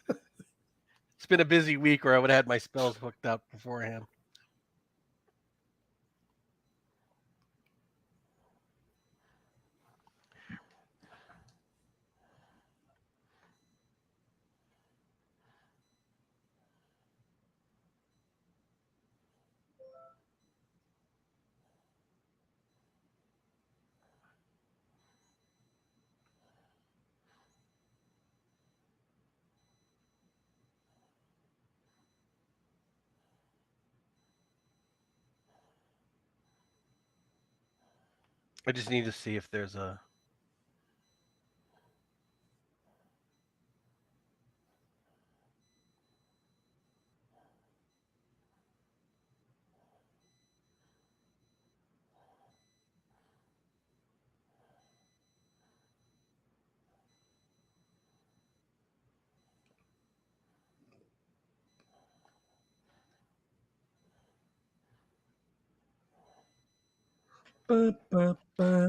It's been a busy week, or I would have had my spells hooked up beforehand. I just need to see if there's a...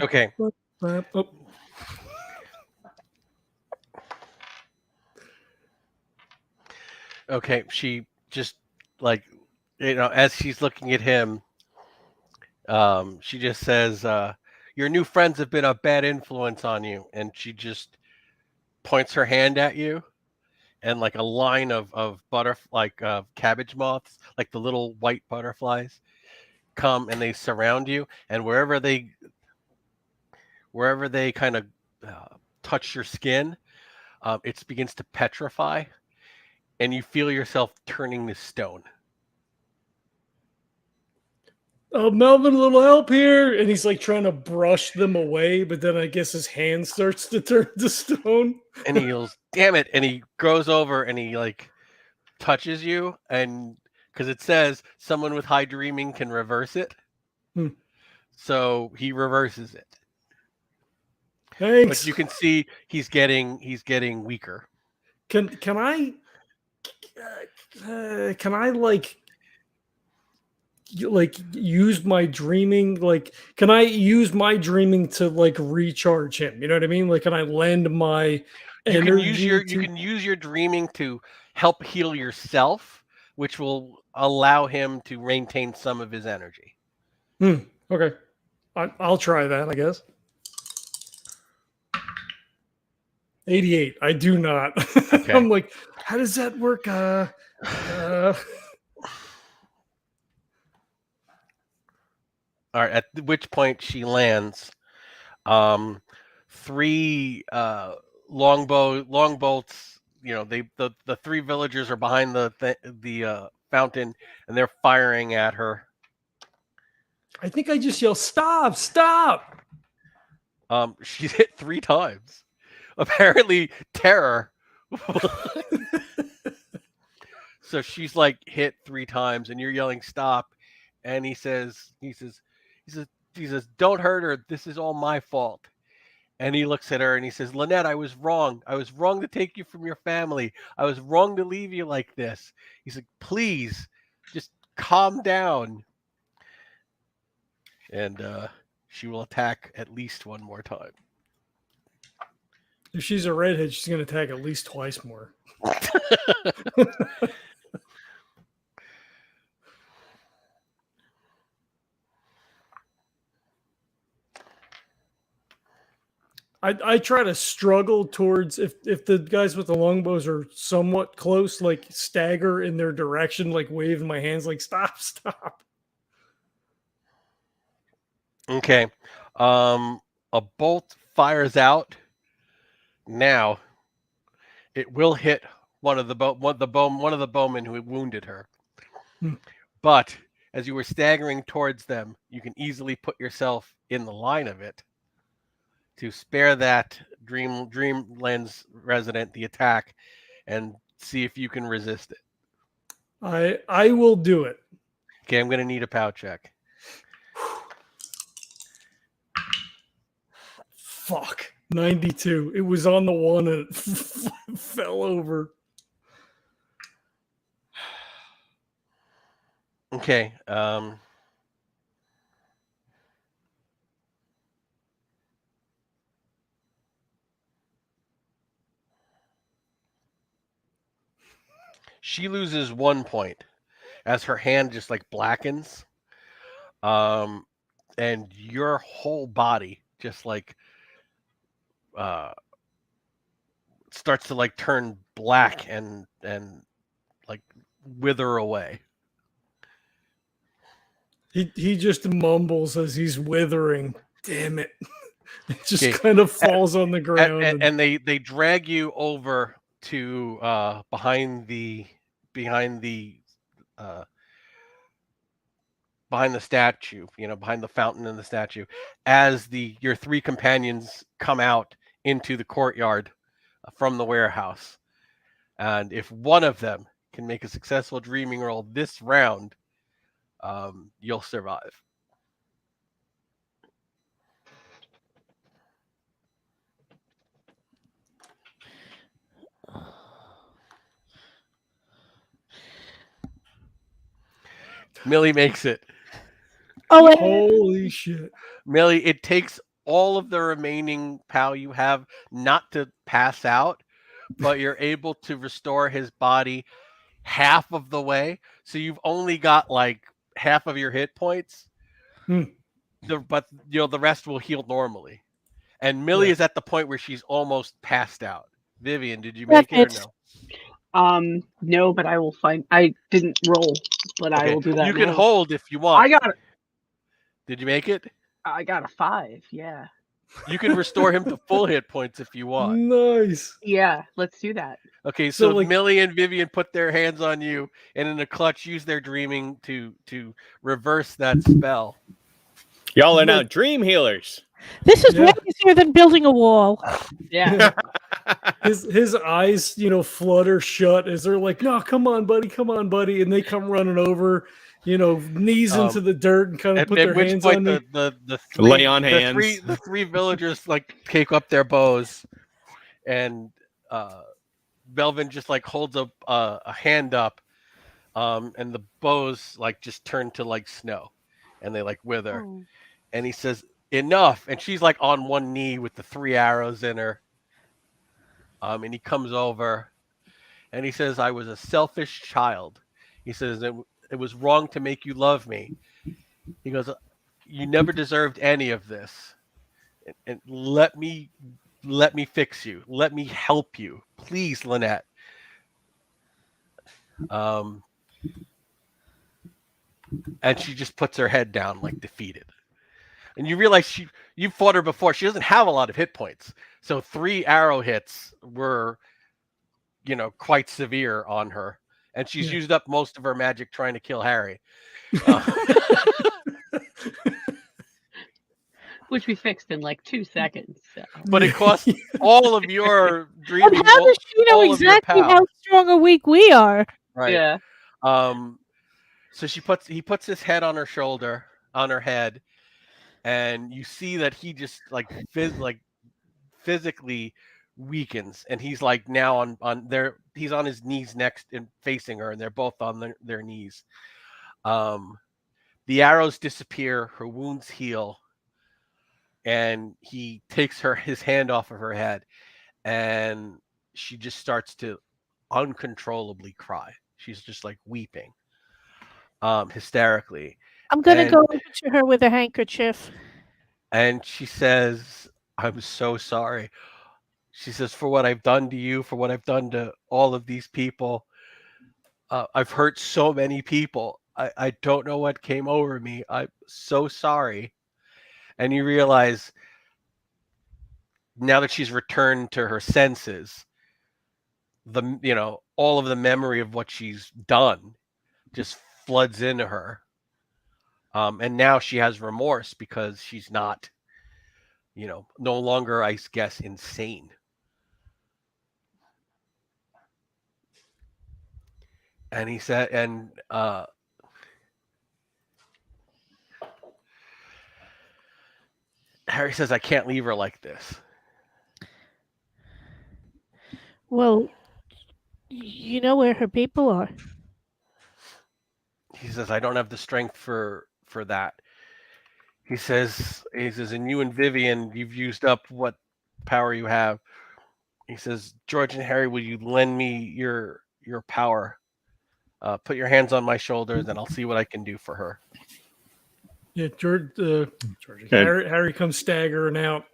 Okay. Oh. Okay, she just like, as she's looking at him, she just says, your new friends have been a bad influence on you. And she just points her hand at you, and like a line of cabbage moths, like the little white butterflies, come and they surround you, and wherever they kind of touch your skin, it begins to petrify, and you feel yourself turning to stone. Melvin, a little help here. And he's like trying to brush them away, but then I guess his hand starts to turn to stone. And he yells, damn it. And he goes over and he like touches you, and because it says someone with high dreaming can reverse it. So he reverses it. Thanks. But you can see he's getting weaker. Can I use my dreaming? Like, can I use my dreaming to like recharge him? You know what I mean? Like, can I lend my energy? You can use your dreaming to help heal yourself, which will allow him to maintain some of his energy. Okay, I'll try that, I guess. 88. I do not. Okay. I'm like, how does that work? All right. At which point she lands 3 longbolts. You know, the three villagers are behind the fountain, and they're firing at her. I think I just yelled, "Stop! Stop!" She's hit 3 times. Apparently, terror. So she's like hit 3 times, and you're yelling, "Stop!" And he says, "Don't hurt her. This is all my fault." And he looks at her and he says, "Lynette, I was wrong. I was wrong to take you from your family. I was wrong to leave you like this." He's like, "Please, just calm down." And she will attack at least one more time. If she's a redhead, she's going to attack at least twice more. I try to struggle towards if the guys with the longbows are somewhat close, like stagger in their direction, like waving my hands, like stop, stop. Okay. A bolt fires out. Now it will hit one of the bowmen who wounded her. But as you were staggering towards them, you can easily put yourself in the line of it to spare that Dreamlands resident the attack and see if you can resist it. I will do it. Okay, I'm going to need a POW check. Fuck. 92. It was on the one and it fell over. Okay. She loses 1 point as her hand just like blackens. And your whole body just like starts to like turn black and like wither away. He just mumbles as he's withering. Damn it. It just Okay. kind of falls on the ground. And they drag you over to behind the statue, behind the fountain and the statue, as your 3 companions come out into the courtyard from the warehouse. And if one of them can make a successful dreaming roll this round, you'll survive. Millie makes it. Oh, Holy shit. Millie, it takes all of the remaining POW you have not to pass out, but you're able to restore his body half of the way. So you've only got like half of your hit points. But the rest will heal normally. And Millie is at the point where she's almost passed out. Vivian, did you make it or no? No, but I will find. I didn't roll, but I will do that. You can now. hold if you want. I got it. Did you make it? I got a 5. Yeah. You can restore him to full hit points if you want. Nice. Yeah. Let's do that. Okay, so like- Millie and Vivian put their hands on you, and in a clutch, use their dreaming to reverse that spell. Y'all are now dream healers. this is way easier than building a wall. Yeah. His eyes, flutter shut as they're like, "No, come on, buddy," and they come running over, knees into the dirt and kind of put their hands on me. the Lay on hands. The three villagers like take up their bows, and Belvin just like holds up a hand up, and the bows like just turn to like snow, and they like wither. Oh. And he says, "Enough!" And she's like on one knee with the 3 arrows in her. And he comes over and he says, "I was a selfish child." He says, it was wrong to make you love me. He goes, "You never deserved any of this. And let me fix you. Let me help you. Please, Lynette." And she just puts her head down like defeated. And you realize you fought her before. She doesn't have a lot of hit points. So 3 arrow hits were, quite severe on her. And she's used up most of her magic trying to kill Harry. Which we fixed in like 2 seconds. So. But it costs all of your dreaming. And how does she know all of your exactly power. how strong or weak we are? Right. Yeah. So he puts his head on her shoulder, on her head, and you see that he just physically weakens, and he's like now he's on his knees next and facing her, and they're both on their knees. The arrows disappear, her wounds heal, and he takes his hand off of her head, and she just starts to uncontrollably cry. She's just like weeping, hysterically. I'm gonna go over to her with a handkerchief. And she says, "I'm so sorry." She says, "For what I've done to you, for what I've done to all of these people. I've hurt so many people. I don't know what came over me. I'm so sorry." And you realize now that she's returned to her senses, all of the memory of what she's done just floods into her. And now she has remorse because she's not, no longer, I guess, insane. And he said, Harry says, "I can't leave her like this." Well, you know where her people are. He says, "I don't have the strength for that." He says, "And you and Vivian, you've used up what power you have." He says, "George and Harry, will you lend me your power? Put your hands on my shoulders, and I'll see what I can do for her." Yeah, Georgie. Harry comes staggering out,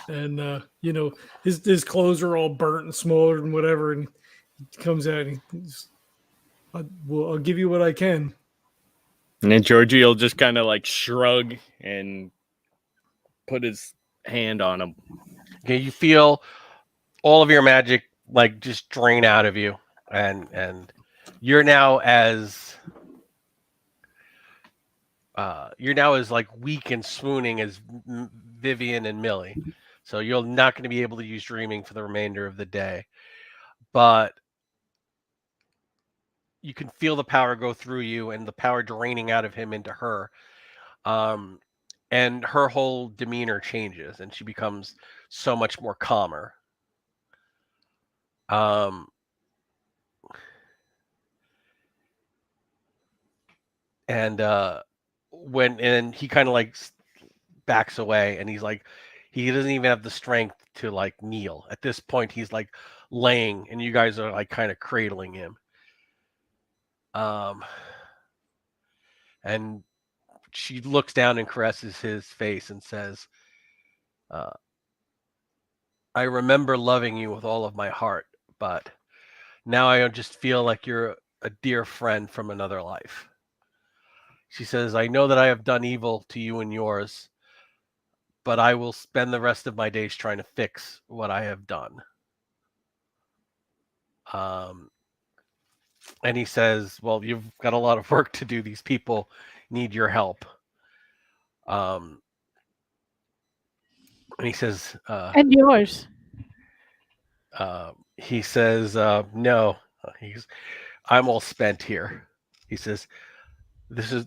and his clothes are all burnt and smoldering and whatever, and he comes out and I'll give you what I can. And then Georgie will just kind of like shrug and put his hand on him. Okay, you feel all of your magic like just drain out of you, and you're now as like weak and swooning as Vivian and Millie. So you're not going to be able to use dreaming for the remainder of the day, but you can feel the power go through you and the power draining out of him into her. And her whole demeanor changes and she becomes so much more calmer. When he kind of like backs away and he's like, he doesn't even have the strength to like kneel. At this point, he's like laying and you guys are like kind of cradling him. And she looks down and caresses his face and says, "I remember loving you with all of my heart, but now I just feel like you're a dear friend from another life." She says, "I know that I have done evil to you and yours, but I will spend the rest of my days trying to fix what I have done." And he says, "Well, you've got a lot of work to do. These people need your help." And he says, And yours. He says, "No." "I'm all spent here." He says, This is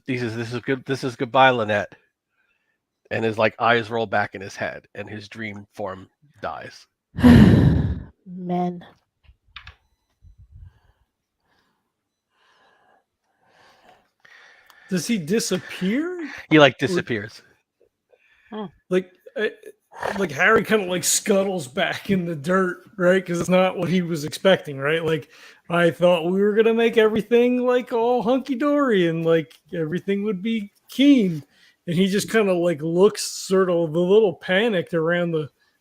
good. This is goodbye, Lynette." And his like eyes roll back in his head, and his dream form dies. Men. Does he disappear? He like disappears. Like Harry kind of like scuttles back in the dirt, right? Because it's not what he was expecting, right? Like I thought we were gonna make everything like all hunky dory and like everything would be keen, and he just kind of like looks sort of a little panicked around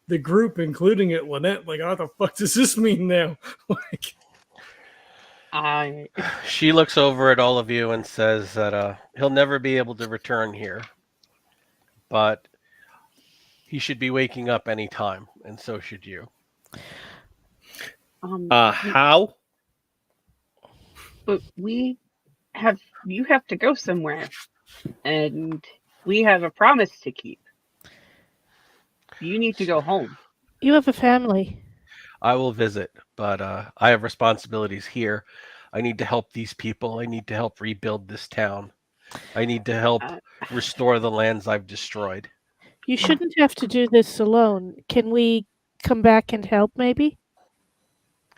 the group, including it Lynette. Like, what the fuck does this mean now? Like, She looks over at all of you and says that he'll never be able to return here, but He should be waking up any time, and so should you. How? But you have to go somewhere, and we have a promise to keep. You need to go home. You have a family. I will visit, but I have responsibilities here. I need to help these people. I need to help rebuild this town. I need to help restore the lands I've destroyed. You shouldn't have to do this alone. Can we come back and help, maybe?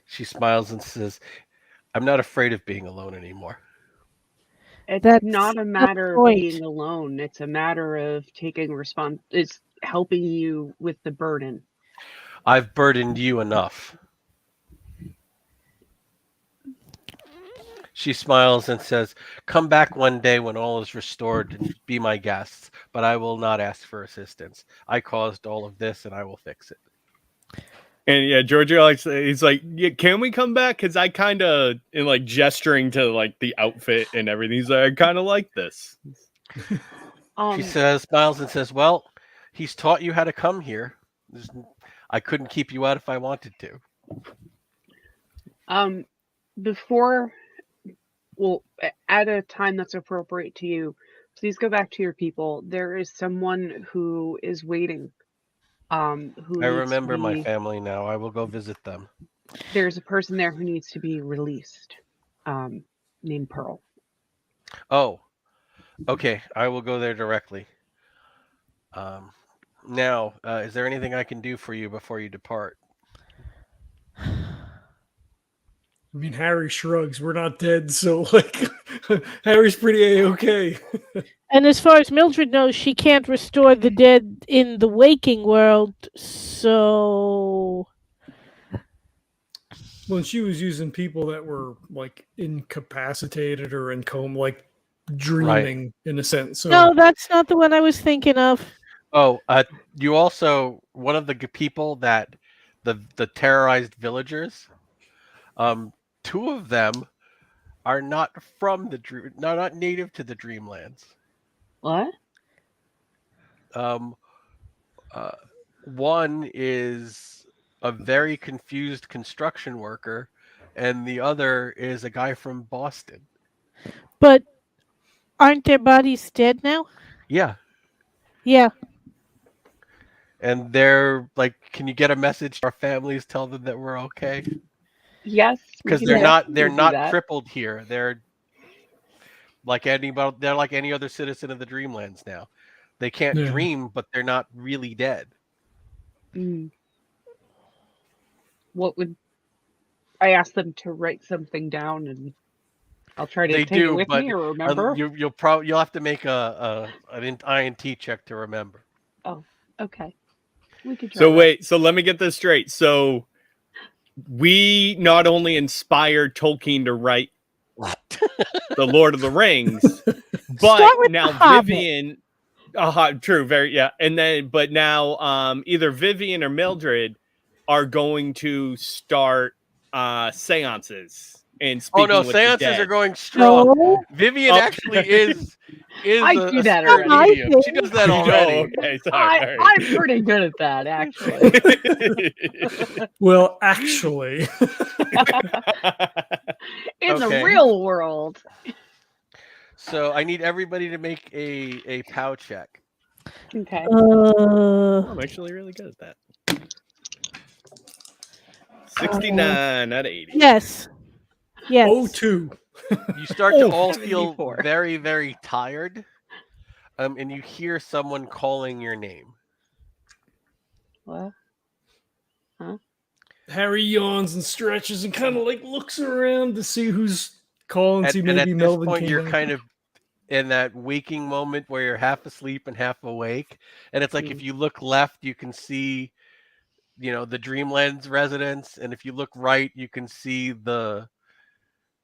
She smiles and says, I'm not afraid of being alone anymore. It's That's not a the matter of point. being alone. It's a matter of taking It's helping you with the burden. I've burdened you enough. She smiles and says, come back one day when all is restored and be my guests, but I will not ask for assistance. I caused all of this and I will fix it. And yeah, Georgie, he's like, yeah, can we come back? Because I kind of, in like gesturing to like the outfit and everything, he's like, I kind of like this. She smiles and says, well, he's taught you how to come here. I couldn't keep you out if I wanted to. At a time that's appropriate to you, please go back to your people. There is someone who is waiting. I remember my family now. I will go visit them. There's a person there who needs to be released, named Pearl. Oh, okay. I will go there directly. Now, is there anything I can do for you before you depart? I mean, Harry shrugs. We're not dead, so like Harry's pretty A-okay. And as far as Mildred knows, she can't restore the dead in the waking world, so... Well, she was using people that were like incapacitated or in coma, like dreaming in a sense. So... No, that's not the one I was thinking of. Oh, you also, one of the people that the terrorized villagers, two of them are not from not native to the Dreamlands. What? One is a very confused construction worker, and the other is a guy from Boston. But aren't their bodies dead now? Yeah. Yeah. And they're like, can you get a message to our families, tell them that we're okay? Yes. Because they're not crippled here. They're like any other citizen of the Dreamlands now. They can't dream, but they're not really dead. What would I ask them to write something down, and I'll try to take it with me or remember? You'll have to make an INT check to remember. Oh, okay. We could try So that. wait, so let me get this straight. So we not only inspired Tolkien to write The Lord of the Rings, but now Vivian, true, but now either Vivian or Mildred are going to start seances and speaking with seances the dead. are going strong. No. Vivian actually is I do that spirit already. medium. She does that already. Oh, okay, sorry. I'm pretty good at that, actually. Well, actually. In the real world. So I need everybody to make a POW check. Okay. I'm actually really good at that. 69 out of 80. Yes. Yes. 02. You start to all 74. feel very, very tired, and you hear someone calling your name. What? Huh? Harry yawns and stretches and kind of like looks around to see who's calling. See And maybe at this Melvin point, came you're back. kind of in that waking moment where you're half asleep and half awake, and it's like if you look left, you can see, the Dreamlands residence, and if you look right, you can see the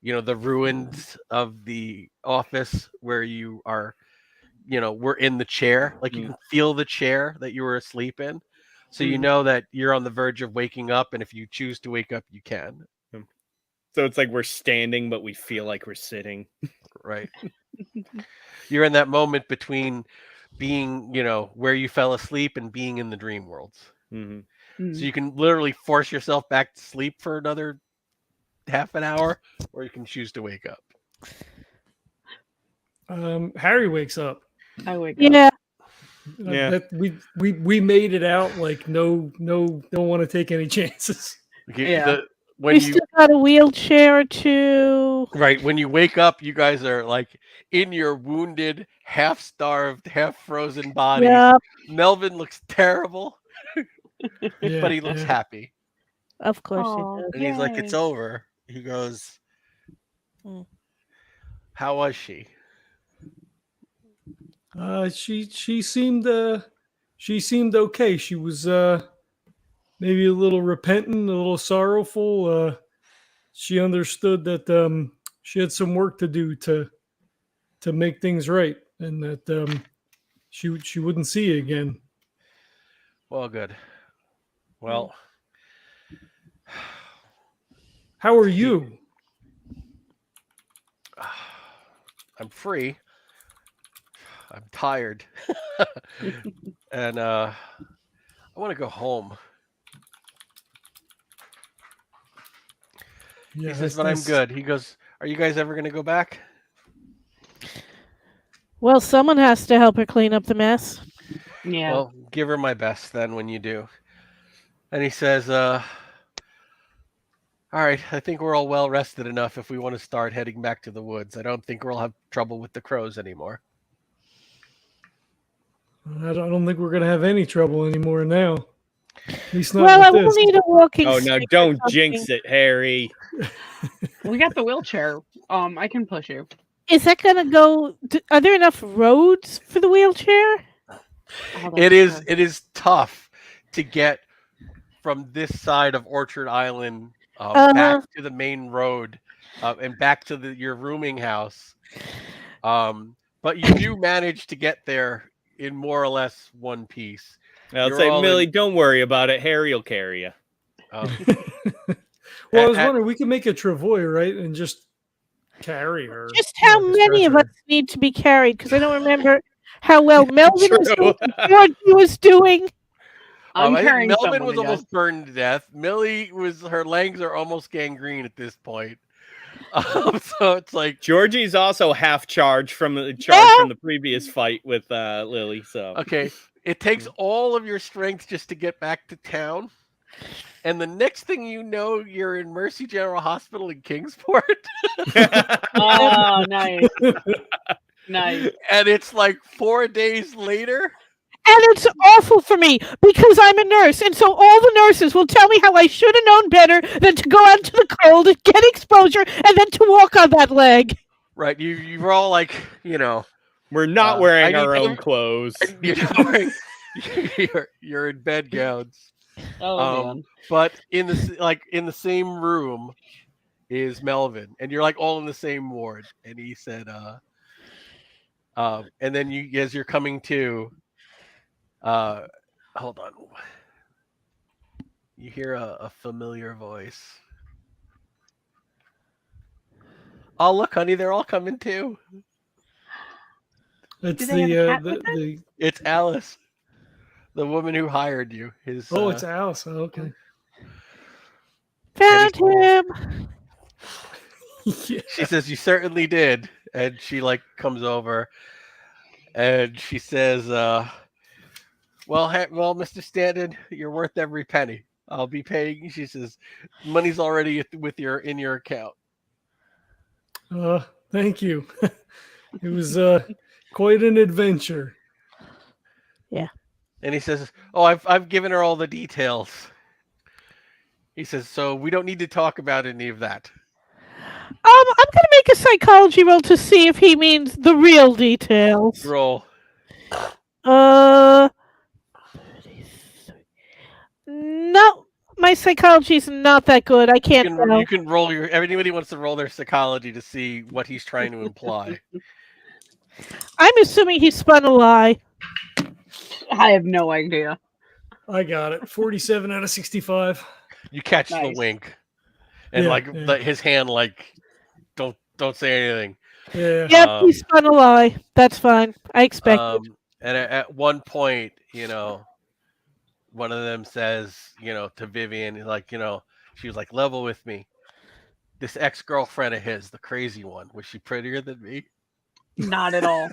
ruins of the office where you are, we're in the chair. Like you can feel the chair that you were asleep in. So you know that you're on the verge of waking up, and if you choose to wake up, you can. So it's like we're standing, but we feel like we're sitting. Right. You're in that moment between being, where you fell asleep and being in the dream worlds. Mhm. So you can literally force yourself back to sleep for another half an hour, or you can choose to wake up. Harry wakes up. I wake up. Yeah. Yeah. That we made it out like no, don't want to take any chances. Okay, Yeah. when We you still got a wheelchair or two. right when you wake up, you guys are like in your wounded, half-starved, half-frozen bodies. Yeah, Melvin looks terrible, Yeah, but he looks happy, of course Aw, it does. and he's like, "It's yay. over." He goes, Mm. "How was she?" She seemed okay. She was maybe a little repentant, a little sorrowful. She understood that she had some work to do to make things right, and that she wouldn't see you again. Well, good. Well, How are you? I'm free. I'm tired, and I want to go home. Yeah, He says, "But I'm good." He goes, "Are you guys ever going to go back?" Well, someone has to help her clean up the mess. Yeah. Well, give her my best then when you do. And he says, all right, I think we're all well rested enough if we want to start heading back to the woods. I don't think we'll have trouble with the crows anymore. I don't think we're gonna have any trouble anymore now. At least not Well, I with will this. need a walking Oh, stick no, or don't something. jinx it, Harry. We got the wheelchair. I can push you. Is that going to go? Are there enough roads for the wheelchair? Oh, It that's true. is tough to get from this side of Orchard Island back to the main road and back to your rooming house. But you do manage to get there in more or less one piece. I'll You're say, all Millie, don't worry about it. Harry will carry you. Well, I was wondering, we could make a travois, right, and just carry her. Just how just many of stretch us need to be carried? Because I don't remember how well Melvin was True. doing, Georgie was doing. I'm I think carrying Melvin someone was again. almost burned to death. Millie her legs are almost gangrene at this point. So it's like Georgie's also half charged from the previous fight with Lily. So okay, it takes all of your strength just to get back to town, and the next thing you know, you're in Mercy General Hospital in Kingsport, Oh, nice. Nice. and it's like 4 days later. And it's awful for me because I'm a nurse. And so all the nurses will tell me how I should have known better than to go out into the cold and get exposure and then to walk on that leg. Right, you're all like, we're not I wearing need our to- own clothes. you're in bed gowns. Oh, man. But in the same room is Melvin, and you're like all in the same ward. And he said, and then as you're coming to, hold on, you hear a familiar voice. Oh, look, honey, they're all coming too. It's Do they have a cat with them? the It's Alice, the woman who hired you. it's Alice. Oh, okay. Found him. Yeah. She says, "You certainly did," and she comes over, and she says, "Well, Mr. Stanton, you're worth every penny. I'll be paying." She says, "Money's already in your account." Thank you. It was quite an adventure. And he says, "Oh, I've given her all the details." He says, "So we don't need to talk about any of that." I'm going to make a psychology roll to see if he means the real details. Roll. No, my psychology is not that good. I can't tell. You can roll anybody wants to roll their psychology to see what he's trying to imply. I'm assuming he spun a lie. I have no idea. I got it. 47 out of 65. You catch the Nice. wink, and Yeah, his hand don't say anything. Yeah. Yep, he spun a lie. That's fine. I expect it. And at one point, one of them says, to Vivian, like, she was like, level with me. This ex-girlfriend of his, the crazy one, was she prettier than me? Not at all.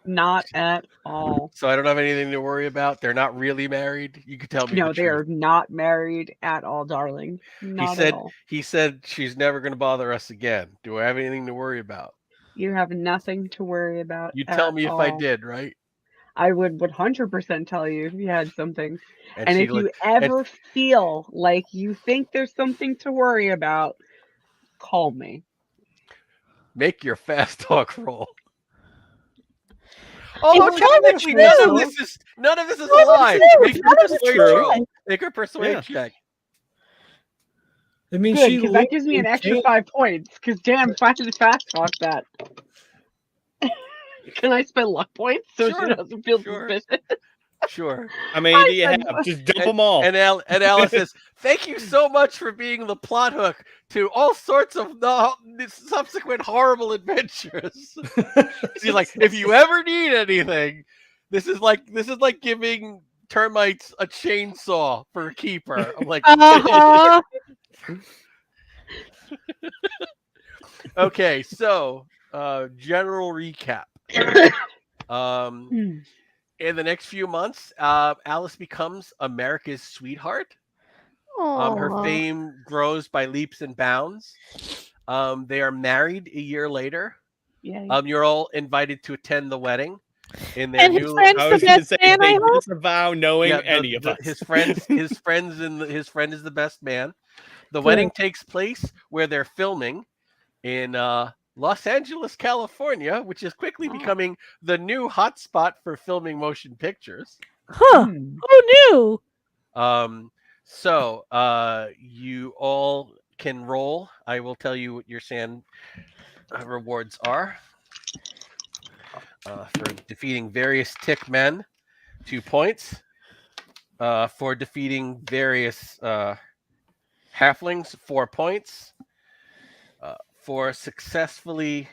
Not at all. So I don't have anything to worry about. They're not really married. You could tell me No, the they truth. are not married at all, darling. Not at all. He said she's never going to bother us again. Do I have anything to worry about? You have nothing to worry about. You tell me if I did, right? I would 100% tell you if you had something. And if you ever feel like you think there's something to worry about, call me. Make your fast talk roll. Oh, technically, none of this is a lie. Make her persuade check. I mean, good, because that gives me an extra 5 points. Because damn, if I had to fast talk that, can I spend luck points so she doesn't feel suspicious? Sure. How many do you have? Just dump them all. And Alice says, "Thank you so much for being the plot hook to all sorts of subsequent horrible adventures." She's like, "If you ever need anything, this is like giving termites a chainsaw for a keeper." I'm like, okay, so general recap. In the next few months, Alice becomes America's sweetheart. Her fame grows by leaps and bounds. They are married a year later. You're all invited to attend the wedding. In their his friend's the best man, I hope? Disavow knowing any of us. His friend is the best man. The wedding takes place where they're filming in Los Angeles, California, which is quickly becoming the new hotspot for filming motion pictures. Huh. Who knew? So you all can roll. I will tell you what your sand rewards are. For defeating various tick men, 2 points. For defeating various halflings, 4 points. For successfully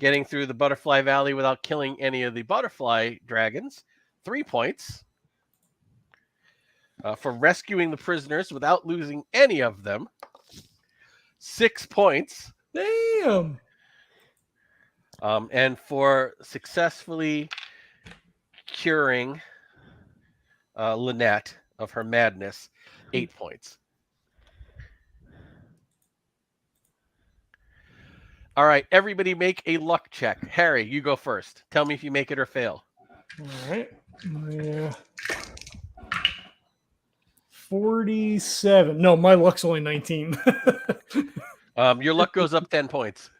getting through the Butterfly Valley without killing any of the butterfly dragons, 3 points. For rescuing the prisoners without losing any of them, 6 points. Damn. And for successfully curing Lynette of her madness, 8 points. All right, everybody make a luck check. Harry, you go first. Tell me if you make it or fail. All right. 47. No, my luck's only 19. Your luck goes up 10 points.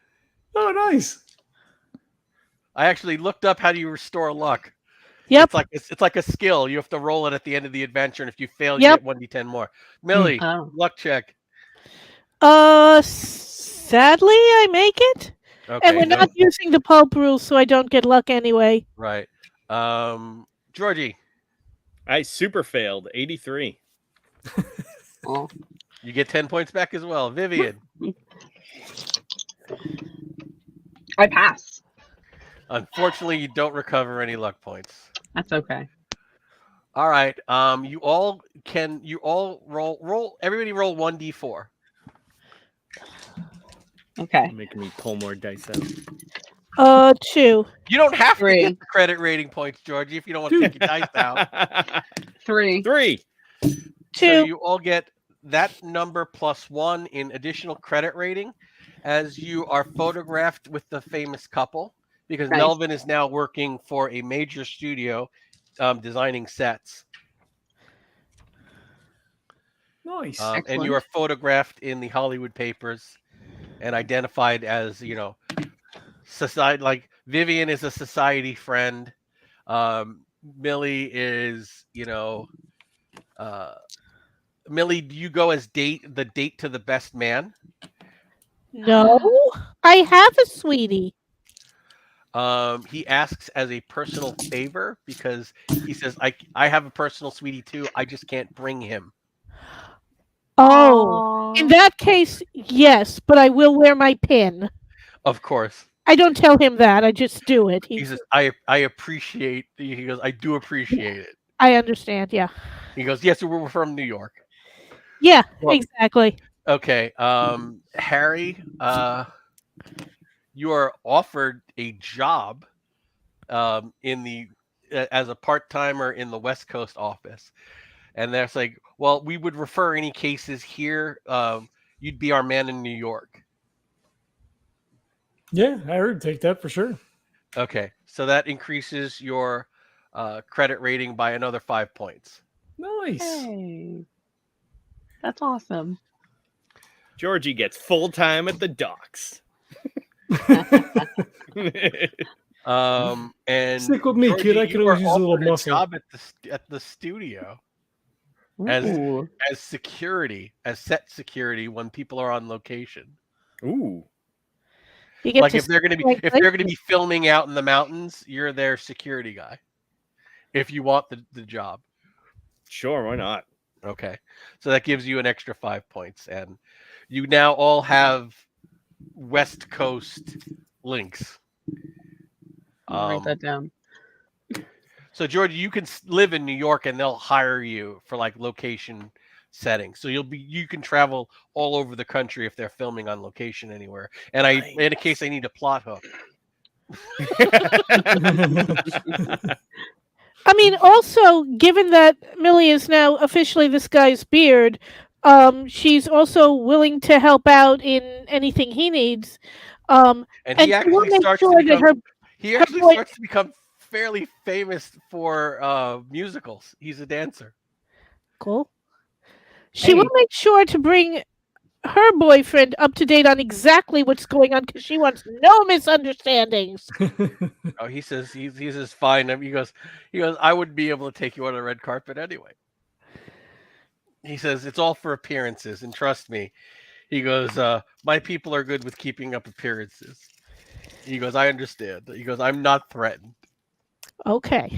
Oh, nice. I actually looked up how do you restore luck. Yep. It's like a skill. You have to roll it at the end of the adventure, and if you fail, you get 1d10 more. Millie, luck check. Sadly, I make it. Okay, and we're not using the Pope rules, so I don't get luck anyway. Right. Georgie. I super failed. 83. You get 10 points back as well. Vivian. I pass. Unfortunately, you don't recover any luck points. That's okay. All right. You all roll. Everybody roll 1d4. Okay. You're making me pull more dice out. 2. You don't have 3. to get the credit rating points, Georgie, if you don't want to take your dice out. 3. 3. 2. So you all get that number plus 1 in additional credit rating as you are photographed with the famous couple, because Melvin is now working for a major studio designing sets. Nice. And you are photographed in the Hollywood papers and identified as, society. Like Vivian is a society friend. Millie is, Millie, do you go as the date to the best man? No, I have a sweetie. He asks as a personal favor because he says, I have a personal sweetie too. I just can't bring him. Oh, in that case, yes, but I will wear my pin. Of course. I don't tell him that. I just do it. He says, I appreciate. He goes, I do appreciate it. I understand. Yeah. He goes, yes, we're from New York. Yeah. Well, exactly. Okay, Harry, you are offered a job in the as a part timer in the West Coast office, and that's like, well, we would refer any cases here. You'd be our man in New York. Yeah, I would take that for sure. Okay, so that increases your credit rating by another 5 points. Nice. Hey. That's awesome. Georgie gets full time at the docks. And Stick with me, Georgie, kid. I could you are always use a little offered muscle. job at the studio as Ooh. security, as set security when people are on location. Ooh. You get Like to if they're gonna be filming out in the mountains, you're their security guy. If you want the job. Sure, why not? Okay. So that gives you an extra 5 points. And you now all have West Coast links. I'll write that down. So George, you can live in New York and they'll hire you for like location settings. So you can travel all over the country if they're filming on location anywhere. And in a case I need a plot hook. I mean, also, given that Millie is now officially this guy's beard, she's also willing to help out in anything he needs. And And he she will actually make starts sure to become, that he her actually boy- starts to become fairly famous for musicals. He's a dancer. Cool. She Hey. will make sure to bring her boyfriend up to date on exactly what's going on because she wants no misunderstandings. Oh, he says he's fine. He goes, I wouldn't be able to take you on a red carpet anyway. He says it's all for appearances, and trust me. He goes, my people are good with keeping up appearances. He goes, I understand. He goes, I'm not threatened. Okay.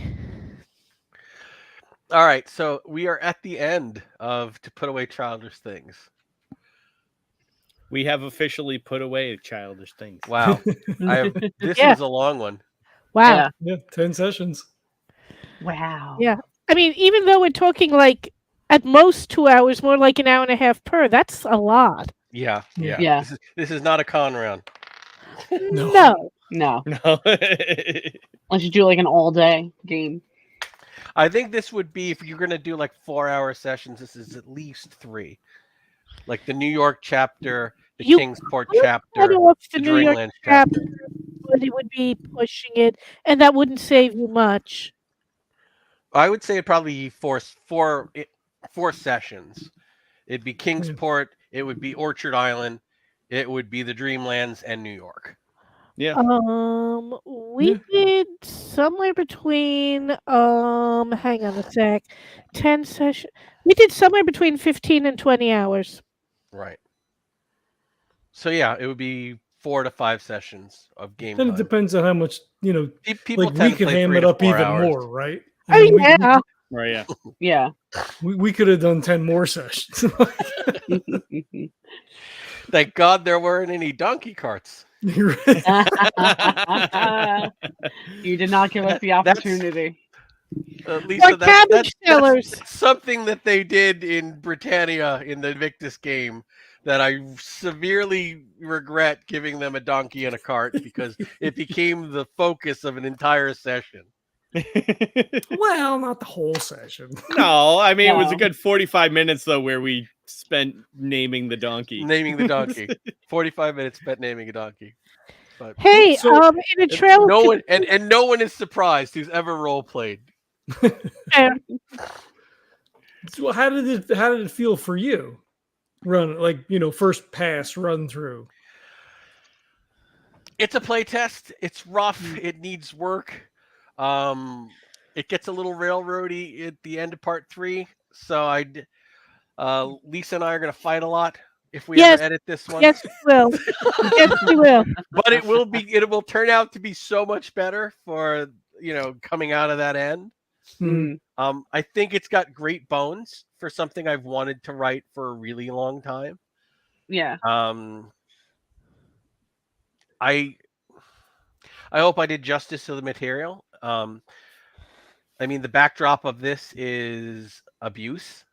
All right, so we are at the end of To Put Away Childish Things. We have officially put away childish things. Wow. This Yeah. is a long one. Wow. Yeah. Yeah, 10 sessions. Wow. Yeah. I mean, even though we're talking like at most 2 hours, more like an hour and a half per, that's a lot. Yeah. Yeah. This is not a con round. No. No. No. No. Unless you do like an all day game. I think this would be, if you're going to do like 4-hour sessions, this is at least 3. Like the New York chapter, the You Kingsport could chapter, cut off the the New York Dreamland chapter, chapter. but it would be pushing it, and that wouldn't save you much. I would say it'd probably be four sessions. It'd be Kingsport, it would be Orchard Island, it would be the Dreamlands, and New York. Yeah. We did somewhere between hang on a sec, 10 session. We did somewhere between 15 and 20 hours. Right. So yeah, it would be 4 to 5 sessions of game And it time. depends on how much, People like we tend to could play ham 3 it to up 4 even hours. more, right? Oh yeah. Right, yeah. Yeah. We could have done 10 more sessions. Thank God there weren't any donkey carts. You're right. You did not give us the That's- opportunity. Lisa, Or cabbage sellers. that's something that they did in Britannia in the Invictus game that I severely regret giving them a donkey and a cart because it became the focus of an entire session. Well, not the whole session. No, I mean, it was a No. good 45 minutes, though, where we spent naming the donkey. Naming the donkey. 45 minutes spent naming a donkey. But Hey, So- in a trail. no one and no one is surprised who's ever role played. So how did it feel for you? First pass run through. It's a play test. It's rough. It needs work. It gets a little railroady at the end of part 3. So Lisa and I are going to fight a lot if we Yes. ever edit this one. Yes, we will. Yes, we will. But it will turn out to be so much better for coming out of that end. Hmm. I think it's got great bones for something I've wanted to write for a really long time. Yeah. I hope I did justice to the material. I mean, the backdrop of this is abuse,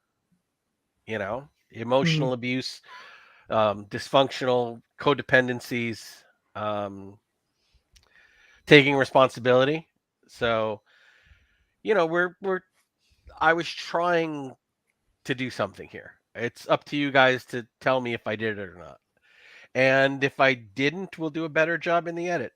emotional abuse, dysfunctional codependencies, taking responsibility. So, I was trying to do something here. It's up to you guys to tell me if I did it or not. And if I didn't, we'll do a better job in the edit.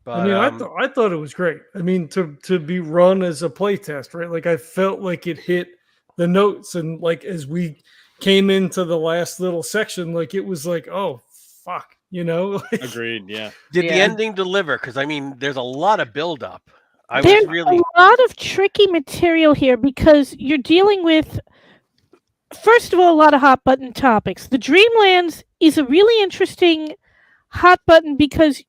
But I mean, I thought it was great. I mean, to be run as a playtest, right? Like I felt like it hit the notes, and like as we came into the last little section, like it was like, oh fuck, like, Agreed. Yeah. did the Yeah. ending deliver? Because I mean, there's a lot of buildup. There's a lot of tricky material here because you're dealing with, first of all, a lot of hot button topics. The Dreamlands is a really interesting hot button because,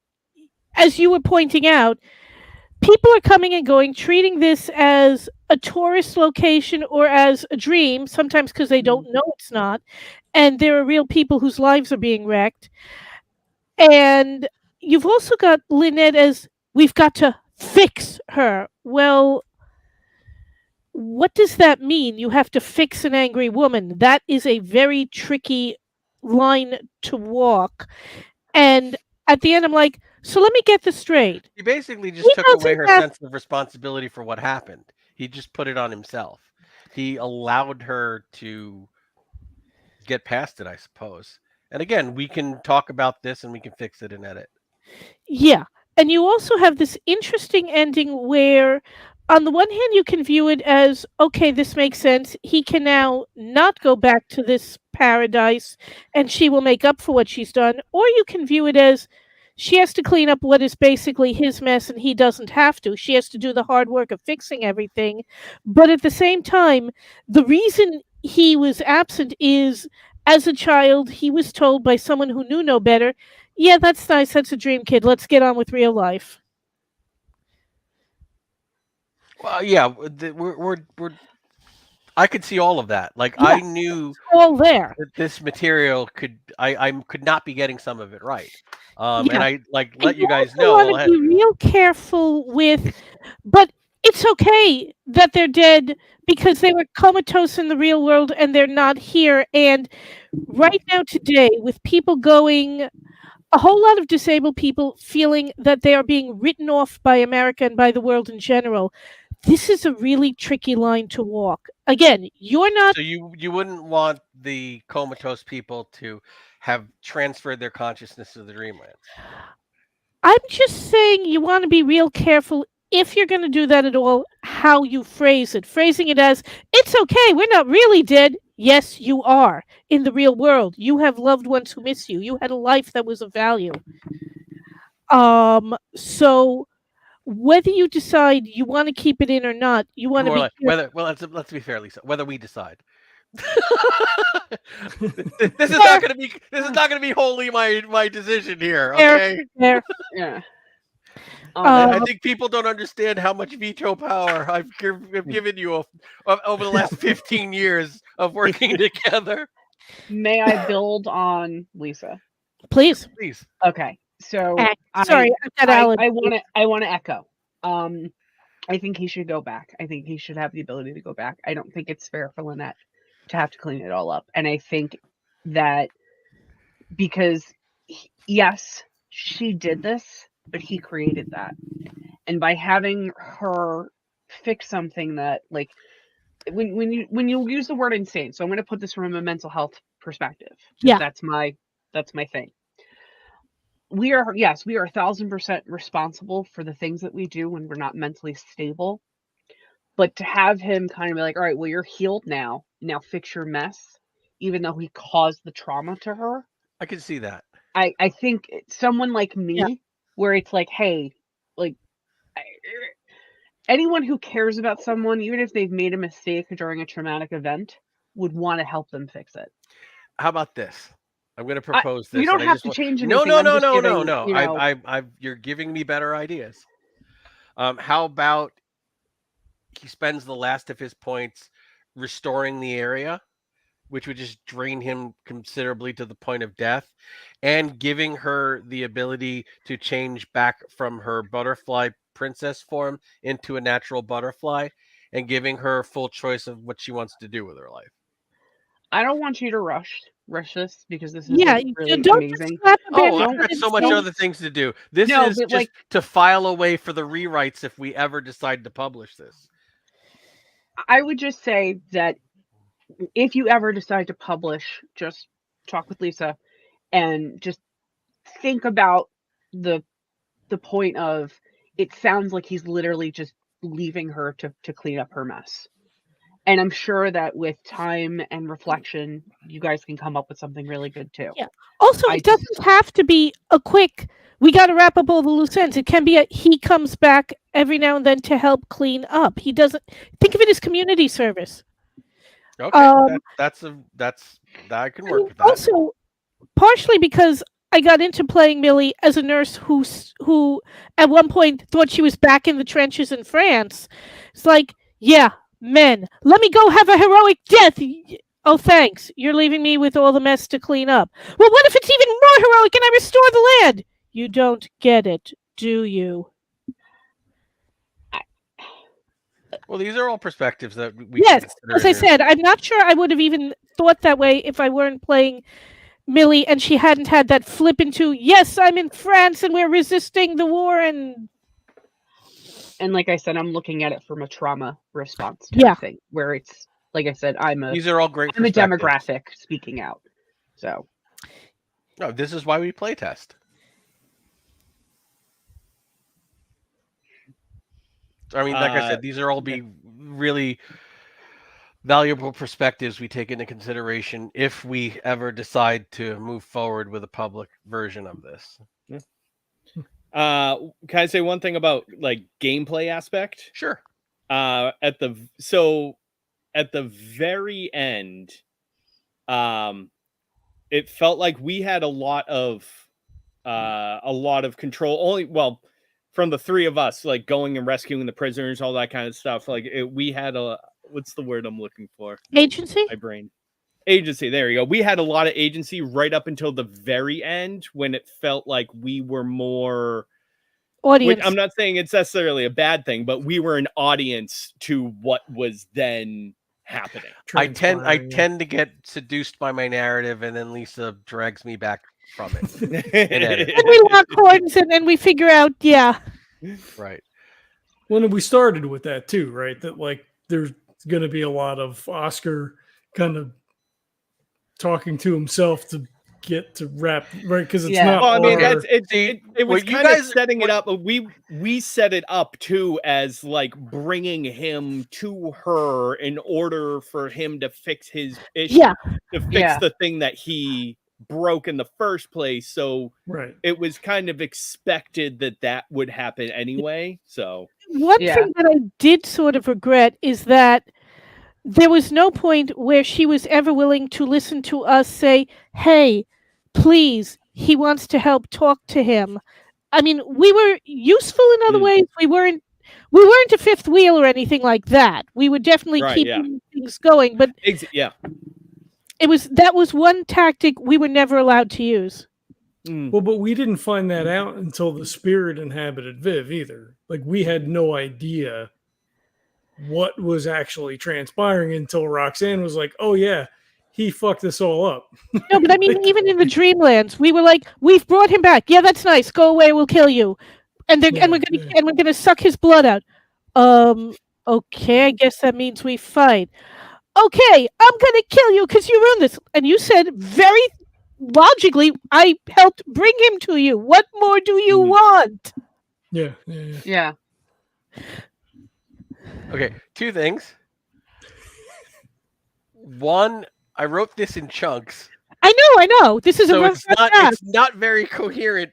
as you were pointing out, people are coming and going, treating this as a tourist location or as a dream, sometimes because they don't know it's not. And there are real people whose lives are being wrecked. And you've also got Lynette as, we've got to fix her. Well, what does that mean? You have to fix an angry woman. That is a very tricky line to walk. And at the end, I'm like, so let me get this straight. He basically just took away her sense of responsibility for what happened. He just put it on himself. He allowed her to get past it, I suppose. And again, we can talk about this and we can fix it and edit. Yeah. And you also have this interesting ending where, on the one hand, you can view it as, okay, this makes sense. He can now not go back to this paradise and she will make up for what she's done. Or you can view it as, she has to clean up what is basically his mess and he doesn't have to. She has to do the hard work of fixing everything. But at the same time, the reason he was absent is, as a child, he was told by someone who knew no better, yeah, that's nice. That's a dream, kid. Let's get on with real life. Well, yeah, we're I could see all of that. Like, Yeah, I knew all there. that this material I could not be getting some of it right. And Yeah. I let And you guys also know. want to be real careful with, but it's okay that they're dead because they were comatose in the real world and they're not here. And right now, today, with people going, a whole lot of disabled people feeling that they are being written off by America and by the world in general. This is a really tricky line to walk. Again, you're not. So you wouldn't want the comatose people to have transferred their consciousness to the Dreamlands. I'm just saying you want to be real careful if you're going to do that at all, how you phrase it. Phrasing it as, it's okay, we're not really dead. Yes, you are. In the real world, you have loved ones who miss you. You had a life that was of value. So whether you decide you want to keep it in or not, you want to More be like whether. Well, let's be fair, Lisa. Whether we decide. This is not going to be wholly my decision here. Okay. Fair. Yeah. I think people don't understand how much veto power I've given you over the last 15 years of working together. May I build on Lisa? Please. Okay. So sorry, I've got Alan. I want to echo. I think he should go back. I think he should have the ability to go back. I don't think it's fair for Lynette to have to clean it all up. And I think that because yes, she did this, but he created that. And by having her fix something that, like, when you use the word insane, so I'm going to put this from a mental health perspective. Yeah, that's my thing. We are 1,000% responsible for the things that we do when we're not mentally stable. But to have him kind of be like, all right, well, you're healed now. Now fix your mess, even though he caused the trauma to her. I can see that. I think someone like me, where it's like, hey, like, anyone who cares about someone, even if they've made a mistake during a traumatic event, would want to help them fix it. How about this? I'm going to propose this. You don't have to change anything. No. You're giving me better ideas. How about he spends the last of his points restoring the area, which would just drain him considerably to the point of death, and giving her the ability to change back from her butterfly princess form into a natural butterfly, and giving her full choice of what she wants to do with her life. I don't want you to rush this because this is Yeah, like you really don't just amazing. slap a Oh, bandit I've on got his so much face. other things to do. This No, is but, just like- to file away for the rewrites if we ever decide to publish this. I would just say that if you ever decide to publish, just talk with Lisa and just think about the point of it sounds like he's literally just leaving her to clean up her mess. And I'm sure that with time and reflection, you guys can come up with something really good too. Yeah. Also, I it doesn't have to be a quick, we got to wrap up all the loose ends. It can be he comes back every now and then to help clean up. He doesn't, think of it as community service. Okay, that I can work with that. Also, partially because I got into playing Millie as a nurse who at one point thought she was back in the trenches in France. It's like, yeah, men, let me go have a heroic death. Oh, thanks. You're leaving me with all the mess to clean up. Well, what if it's even more heroic and I restore the land? You don't get it, do you? Well, these are all perspectives that we Yes, can consider. as I said, I'm not sure I would have even thought that way if I weren't playing Millie and she hadn't had that flip into, yes, I'm in France and we're resisting the war and like I said, I'm looking at it from a trauma response type thing, where it's like I said, these are all great. I'm a demographic speaking out. So no, this is why we play test. I mean, like I said, these are all be really valuable perspectives we take into consideration if we ever decide to move forward with a public version of this. Can I say one thing about like gameplay aspect? Sure. At the very end, it felt like we had a lot of control. From the three of us, like going and rescuing the prisoners, all that kind of stuff. Like we had what's the word I'm looking for? Agency? My brain. Agency. There you go. We had a lot of agency right up until the very end when it felt like we were more audience. I'm not saying it's necessarily a bad thing, but we were an audience to what was then happening. I tend to get seduced by my narrative, and then Lisa drags me back from it. And we lock horns, and then we figure out, right. Well, we started with that too, right? That like there's going to be a lot of Oscar kind of talking to himself to get to wrap, right? Because it's not. Well, I mean, our... it was kind of setting it up. We set it up too as like bringing him to her in order for him to fix his issue, to fix the thing that he broke in the first place. So it was kind of expected that would happen anyway. So one thing that I did sort of regret is that there was no point where she was ever willing to listen to us say, hey, please, he wants to help, talk to him. I mean, we were useful in other ways. We weren't a fifth wheel or anything like that. We were definitely keeping things going, but that was one tactic we were never allowed to use. Well, but we didn't find that out until the spirit inhabited Viv either. Like we had no idea what was actually transpiring until Roxanne was like, oh yeah, he fucked us all up. No, but I mean, even in the Dreamlands, we were like, we've brought him back. Yeah, that's nice. Go away, we'll kill you. And we're gonna suck his blood out. Okay, I guess that means we fight. Okay, I'm gonna kill you because you ruined this. And you said very logically, I helped bring him to you. What more do you want? Yeah. Okay, two things. One, I wrote this in chunks. I know. This is it's not very coherent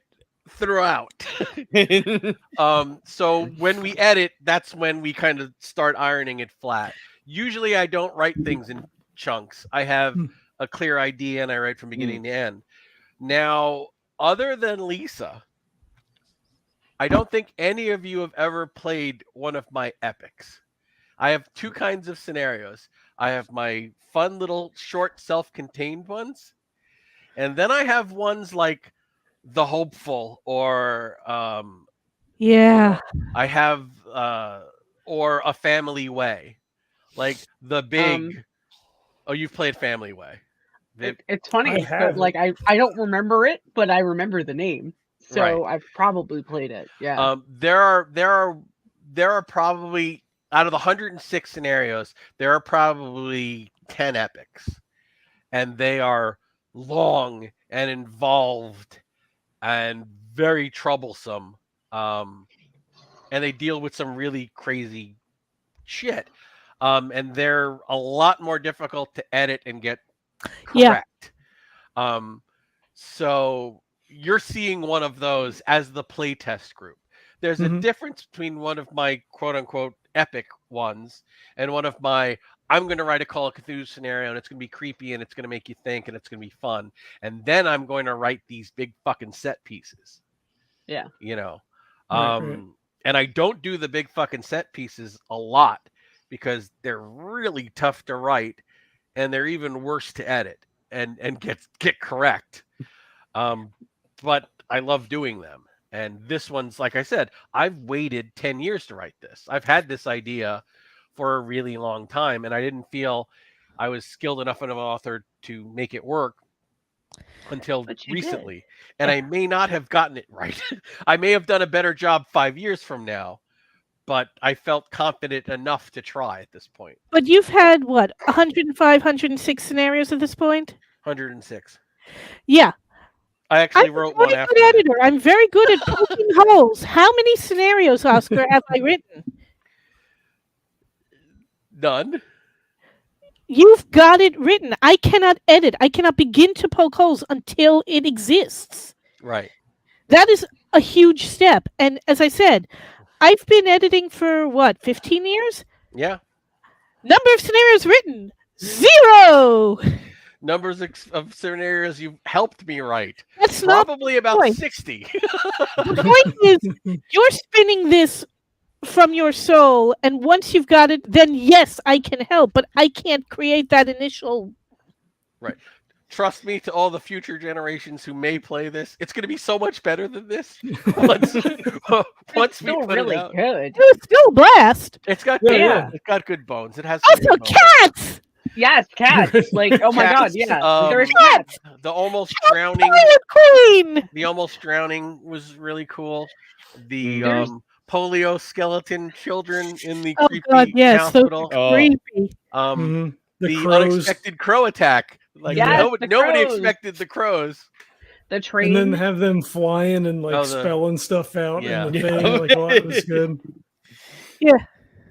throughout. So when we edit, that's when we kind of start ironing it flat. Usually I don't write things in chunks. I have a clear idea and I write from beginning to end. Now, other than Lisa, I don't think any of you have ever played one of my epics. I have two kinds of scenarios. I have my fun little short self-contained ones. And then I have ones like The Hopeful or Yeah. I have or A Family Way. Like the big you've played Family Way. It's funny, I but haven't. like I don't remember it, but I remember the name. So Right. I've probably played it. Yeah. There are probably out of the 106 scenarios, there are probably 10 epics. And they are long and involved and very troublesome. And they deal with some really crazy shit. And they're a lot more difficult to edit and get correct. So you're seeing one of those as the playtest group. There's a difference between one of my quote unquote epic ones and one of my I'm going to write a Call of Cthulhu scenario and it's going to be creepy and it's going to make you think and it's going to be fun. And then I'm going to write these big fucking set pieces. Yeah. You know, Right. and I don't do the big fucking set pieces a lot because they're really tough to write and they're even worse to edit and get correct. But I love doing them. And this one's, like I said, I've waited 10 years to write this. I've had this idea for a really long time, and I didn't feel I was skilled enough of an author to make it work until recently. And I may not have gotten it right. I may have done a better job 5 years from now, but I felt confident enough to try at this point. But you've had, what, 105, 106 scenarios at this point? 106. Yeah. I actually I'm wrote a very one after good that. editor. I'm very good at poking holes. How many scenarios, Oscar, have I written? None. You've got it written. I cannot edit. I cannot begin to poke holes until it exists. Right. That is a huge step. And as I said, I've been editing for, what, 15 years? Yeah. Number of scenarios written, 0. Numbers of scenarios you've helped me write. That's not probably about point. 60. The point is, you're spinning this from your soul, and once you've got it, then yes, I can help, but I can't create that initial. Right. Trust me, to all the future generations who may play this, it's going to be so much better than this. Once It's we still put really it out, good. It's still a blast. it's got Yeah. it's got good bones. It has some Also, good bones. cats. Yes, cats. Like, oh my god, Cats, yeah. There's cats. The almost drowning. Pirate Queen. The almost drowning was really cool. The There's- polio skeleton children in the Oh creepy God, yes, so hospital. creepy. The crows. unexpected crow attack. Like Yes, the nobody crows. expected the crows. The And train. then have them flying and like Oh, the- spelling stuff out Yeah. in the thing. Like, oh, that was good. Yeah.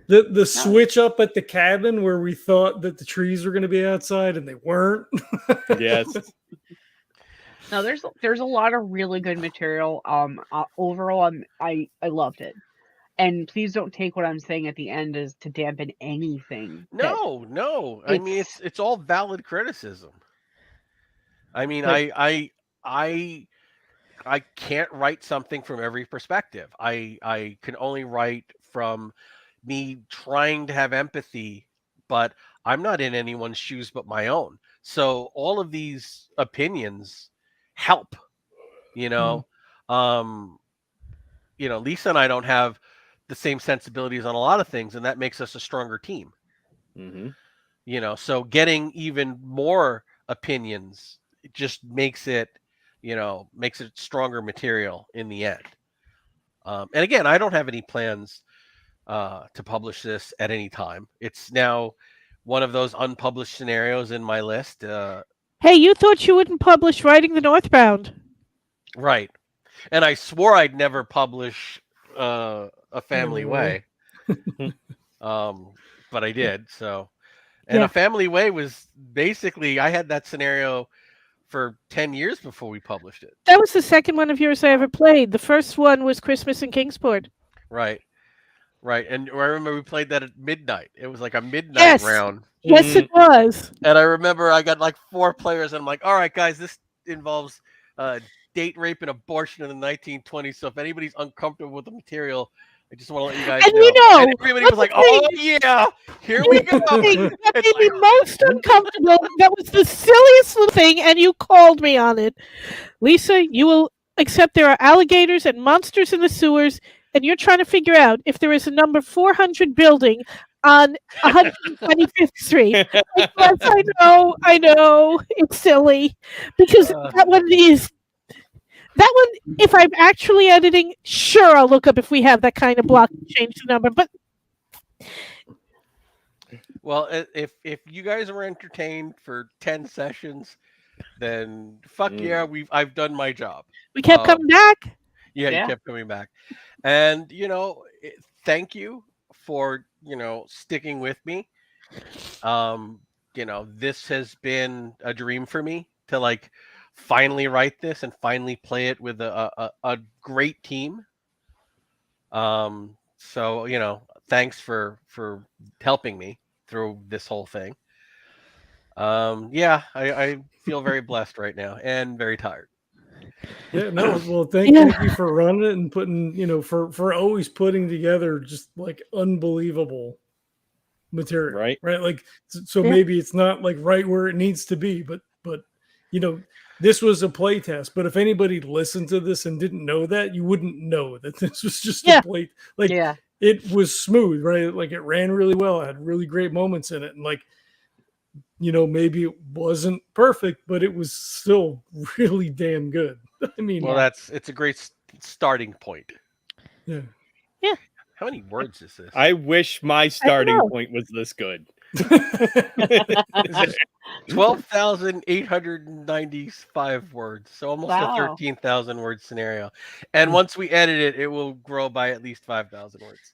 The switch up at the cabin where we thought that the trees were going to be outside and they weren't. Yes. No, there's a lot of really good material. Overall, I loved it. And please don't take what I'm saying at the end as to dampen anything. No. I mean, it's all valid criticism. I mean, But- I can't write something from every perspective. I can only write from me trying to have empathy, but I'm not in anyone's shoes but my own. So all of these opinions help. Lisa and I don't have the same sensibilities on a lot of things, and that makes us a stronger team. Mm-hmm. So getting even more opinions just makes it stronger material in the end. And again, I don't have any plans to publish this at any time. It's now one of those unpublished scenarios in my list. Hey, you thought you wouldn't publish Riding the Northbound? Right. And I swore I'd never publish A Family Way. But I did. So, and Yeah. A Family Way was basically, I had that scenario for 10 years before we published it. That was the second one of yours I ever played. The first one was Christmas in Kingsport. Right. And I remember we played that at midnight. It was like a midnight round. Yes, it was. And I remember I got like 4 players, and I'm like, all right, guys, this involves date rape and abortion in the 1920s. So if anybody's uncomfortable with the material, I just want to let you guys And know. you know, And everybody was like, "Oh yeah, here we go." the thing that It's made me most uncomfortable, that was the silliest little thing, and you called me on it. Lisa, you will accept there are alligators and monsters in the sewers, and you're trying to figure out if there is a number 400 building on 125th Street. Like, yes, I know, it's silly. Because that one, if I'm actually editing, sure, I'll look up if we have that kind of block and change the number. But Well, if you guys were entertained for 10 sessions, then fuck yeah, I've done my job. we kept coming back. Yeah, you kept coming back. And, thank you for, sticking with me. This has been a dream for me to like finally write this and finally play it with a great team. So, thanks for helping me through this whole thing. I feel very blessed right now and very tired. Yeah, no. Well, thank you for running it and putting, for always putting together just like unbelievable material, right? Like, so maybe it's not like right where it needs to be, but this was a play test. But if anybody listened to this and didn't know that, you wouldn't know that this was just a play. Like, it was smooth, right? Like, it ran really well. It had really great moments in it, and like, maybe it wasn't perfect, but it was still really damn good. I mean, well, it's a great starting point. Yeah. How many words is this? I wish my starting point was this good. 12,895 words, so almost a 13,000 word scenario. And once we edit it, it will grow by at least 5,000 words.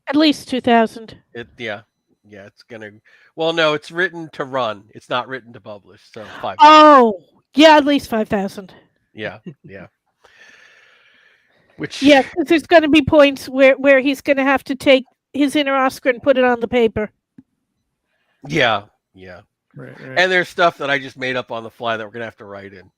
At least 2,000. Yeah, it's gonna. Well, no, it's written to run. It's not written to publish. So 5,000. Oh, yeah, at least 5,000. Yeah. Because there's going to be points where he's going to have to take his inner Oscar and put it on the paper. Yeah. Right. And there's stuff that I just made up on the fly that we're gonna have to write in.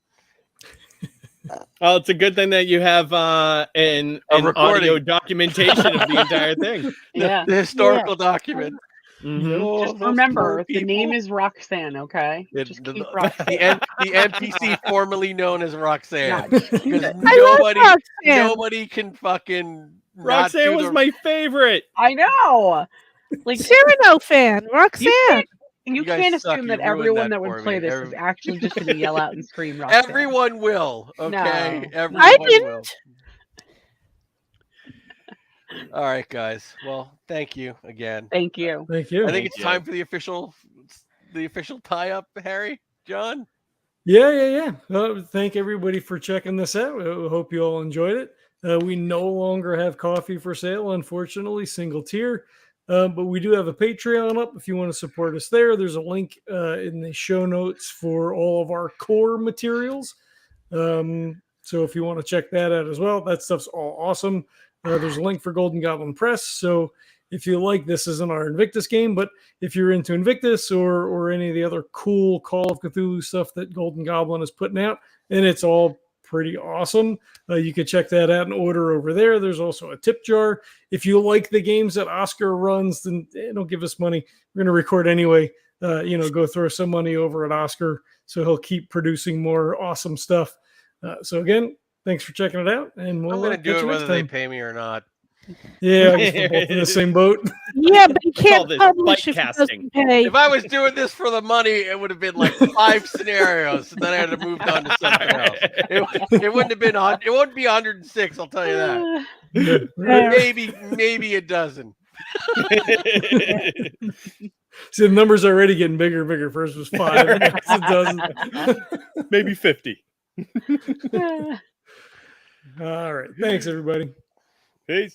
Well, it's a good thing that you have an audio documentation of the entire thing. Yeah, the historical document. Mm-hmm. Just remember, the name is Roxanne. Okay, just keep Roxanne. The NPC formerly known as Roxanne. Yeah. Nobody can fucking. Roxanne was my favorite. I know. Like Cyrano fan, Roxanne. You can't assume that everyone that would play this is actually just going to yell out and scream Roxanne. Everyone will. Okay, no. everyone I didn't. Will. All right, guys. Well, thank you again. Thank you. I think it's time for the official tie-up, Harry, John. Yeah. Thank everybody for checking this out. I hope you all enjoyed it. We no longer have coffee for sale, unfortunately, single tier. But we do have a Patreon up if you want to support us there. There's a link in the show notes for all of our core materials. So if you want to check that out as well, that stuff's all awesome. There's a link for Golden Goblin Press. So if you like, this isn't our Invictus game, but if you're into Invictus or any of the other cool Call of Cthulhu stuff that Golden Goblin is putting out, and it's all pretty awesome. You can check that out and order over there. There's also a tip jar. If you like the games that Oscar runs, then don't give us money. We're going to record anyway. Go throw some money over at Oscar so he'll keep producing more awesome stuff. So again, thanks for checking it out. And we'll I'm going to do it whether they time. pay me or not. Yeah, I guess we're both in the same boat. Yeah, but you can't publish if it doesn't pay. If I was doing this for the money, it would have been like 5 scenarios, and then I had to move on to something else. It wouldn't have been on. It wouldn't be 106. I'll tell you that. Maybe a dozen. See, the numbers are already getting bigger and bigger. First was 5, and it's a dozen. Maybe 50. All right. Thanks, everybody. Peace.